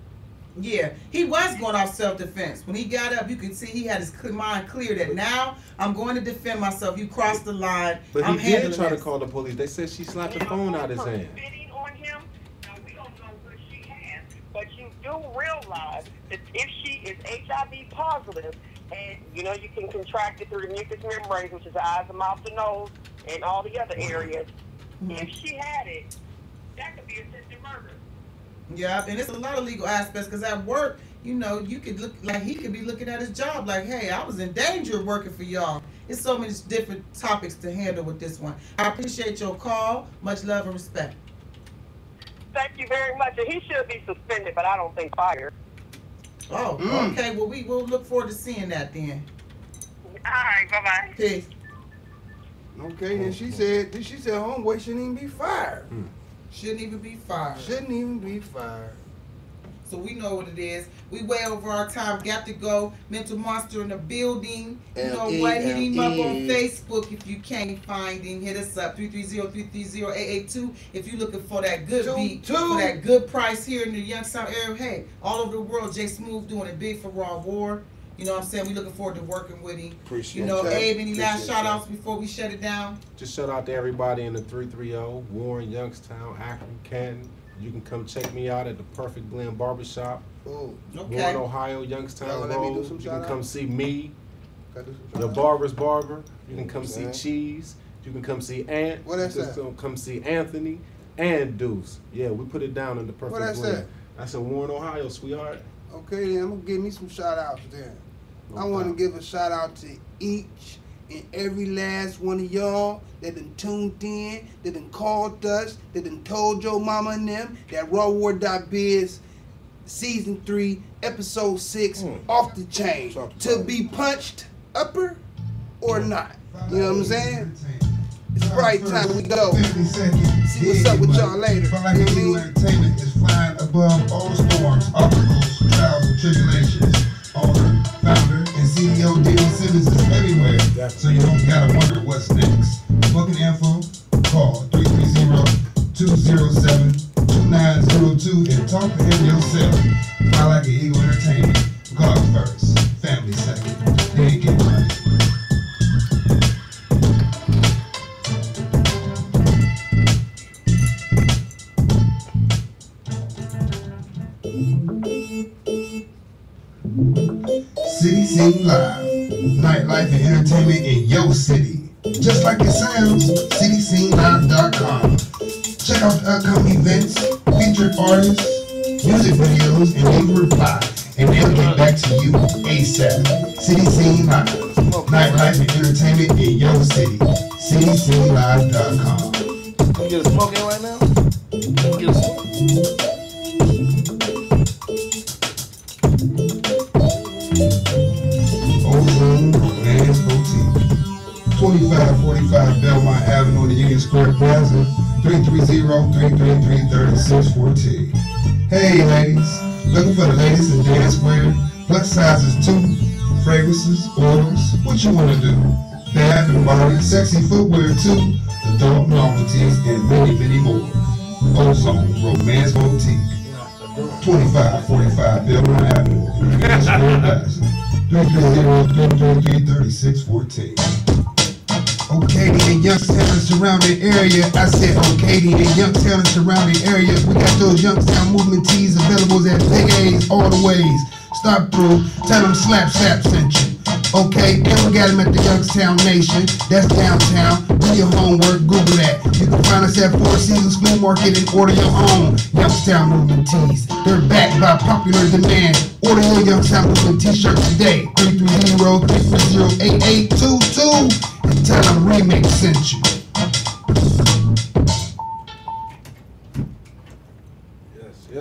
Yeah, he was going off self-defense. When he got up, you could see he had his mind clear that now I'm going to defend myself. You crossed the line. But he did try to call the police. They said she slapped the phone out of his hand. On him, now we don't know what she has, but you do realize that if she is HIV positive, and you know you can contract it through the mucous membranes, which is the eyes, the mouth, the nose, and all the other areas. If she had it, that could be attempted murder. Yeah, and it's a lot of legal aspects, because at work, you know, you could look like he could be looking at his job like, hey, I was in danger of working for y'all. It's so many different topics to handle with this one. I appreciate your call. Much love and respect. Thank you very much. And he should be suspended, but I don't think fired. Oh, okay. Well, we'll look forward to seeing that then. All right, bye-bye. Peace. Okay, then she said homeboy shouldn't even be fired. Shouldn't even be fired. Shouldn't even be fired. So we know what it is. We way over our time. Got to go. Mental Monster in the building. You know what? Hit him up on Facebook if you can't find him. Hit us up 330-330-882 if you're looking for that good beat, for that good price here in the Youngstown area. Hey, all over the world, JSMOOV doing it big for Raw War. You know what I'm saying? We looking forward to working with him. Appreciate you know, that. Abe, any last shout outs before we shut it down? Just shout out to everybody in the 330, Warren, Youngstown, Akron, Canton. You can come check me out at the Perfect Blend Barbershop. Oh, Warren, Ohio, Youngstown Road. You can come see me, the Barber's Barber. You can come see Cheese. You can come see Ant. What that's that? You can come see Anthony and Deuce. Yeah, we put it down in the Perfect Blend. What that's that? That's in Warren, Ohio, sweetheart. Okay, then I'm going to give me some shout outs then. I want to give a shout out to each and every last one of y'all that done tuned in, that done called us, that done told your mama and them that RawWar.biz Season 3, Episode 6, off the chain. To be punched upper or not. You know what I'm saying? It's right time we go. See what's up with y'all later. Felt like new entertainment is flying above all storms, obstacles, trials, and tribulations. Owner, founder, and CEO David Simmons is everywhere, so you don't gotta wonder what's next. Booking info, call 330-207-2902 and talk to him yourself. Fly like an Eagle Entertainment. God first, family second, then get money. City Scene Live, nightlife and entertainment in your city. Just like it sounds, cityscenelive.com. Check out the upcoming events, featured artists, music videos, and leave a reply, and they'll get back to you ASAP. City Scene Live, nightlife and entertainment in your city. cityscenelive.com. Can we get a smoke in right now? Can we get a smoke? 2545 Belmont Avenue in the Union Square Plaza, 330-333-3614. Hey ladies, looking for the latest in dance wear, plus sizes too, fragrances, orders, what you want to do? Bath and body, sexy footwear too, adult novelties, and many, many more. Ozone Romance Boutique, 2545 Belmont Avenue, Union Square Plaza, 330-333-3614. Okady and Youngstown and surrounding area. I said Okady and Youngstown and surrounding area. We got those Youngstown movement tees available at Big A's all the ways. Stop through, tell them Slap sent you. Okay, and we got them at the Youngstown Nation. That's downtown. Do your homework, Google that. You can find us at Four Seasons Flea Market and order your own Youngstown movement tees. They're backed by popular demand. Order your Youngstown movement t-shirt today. 330-330-8822 and tell them ReMixx sent you.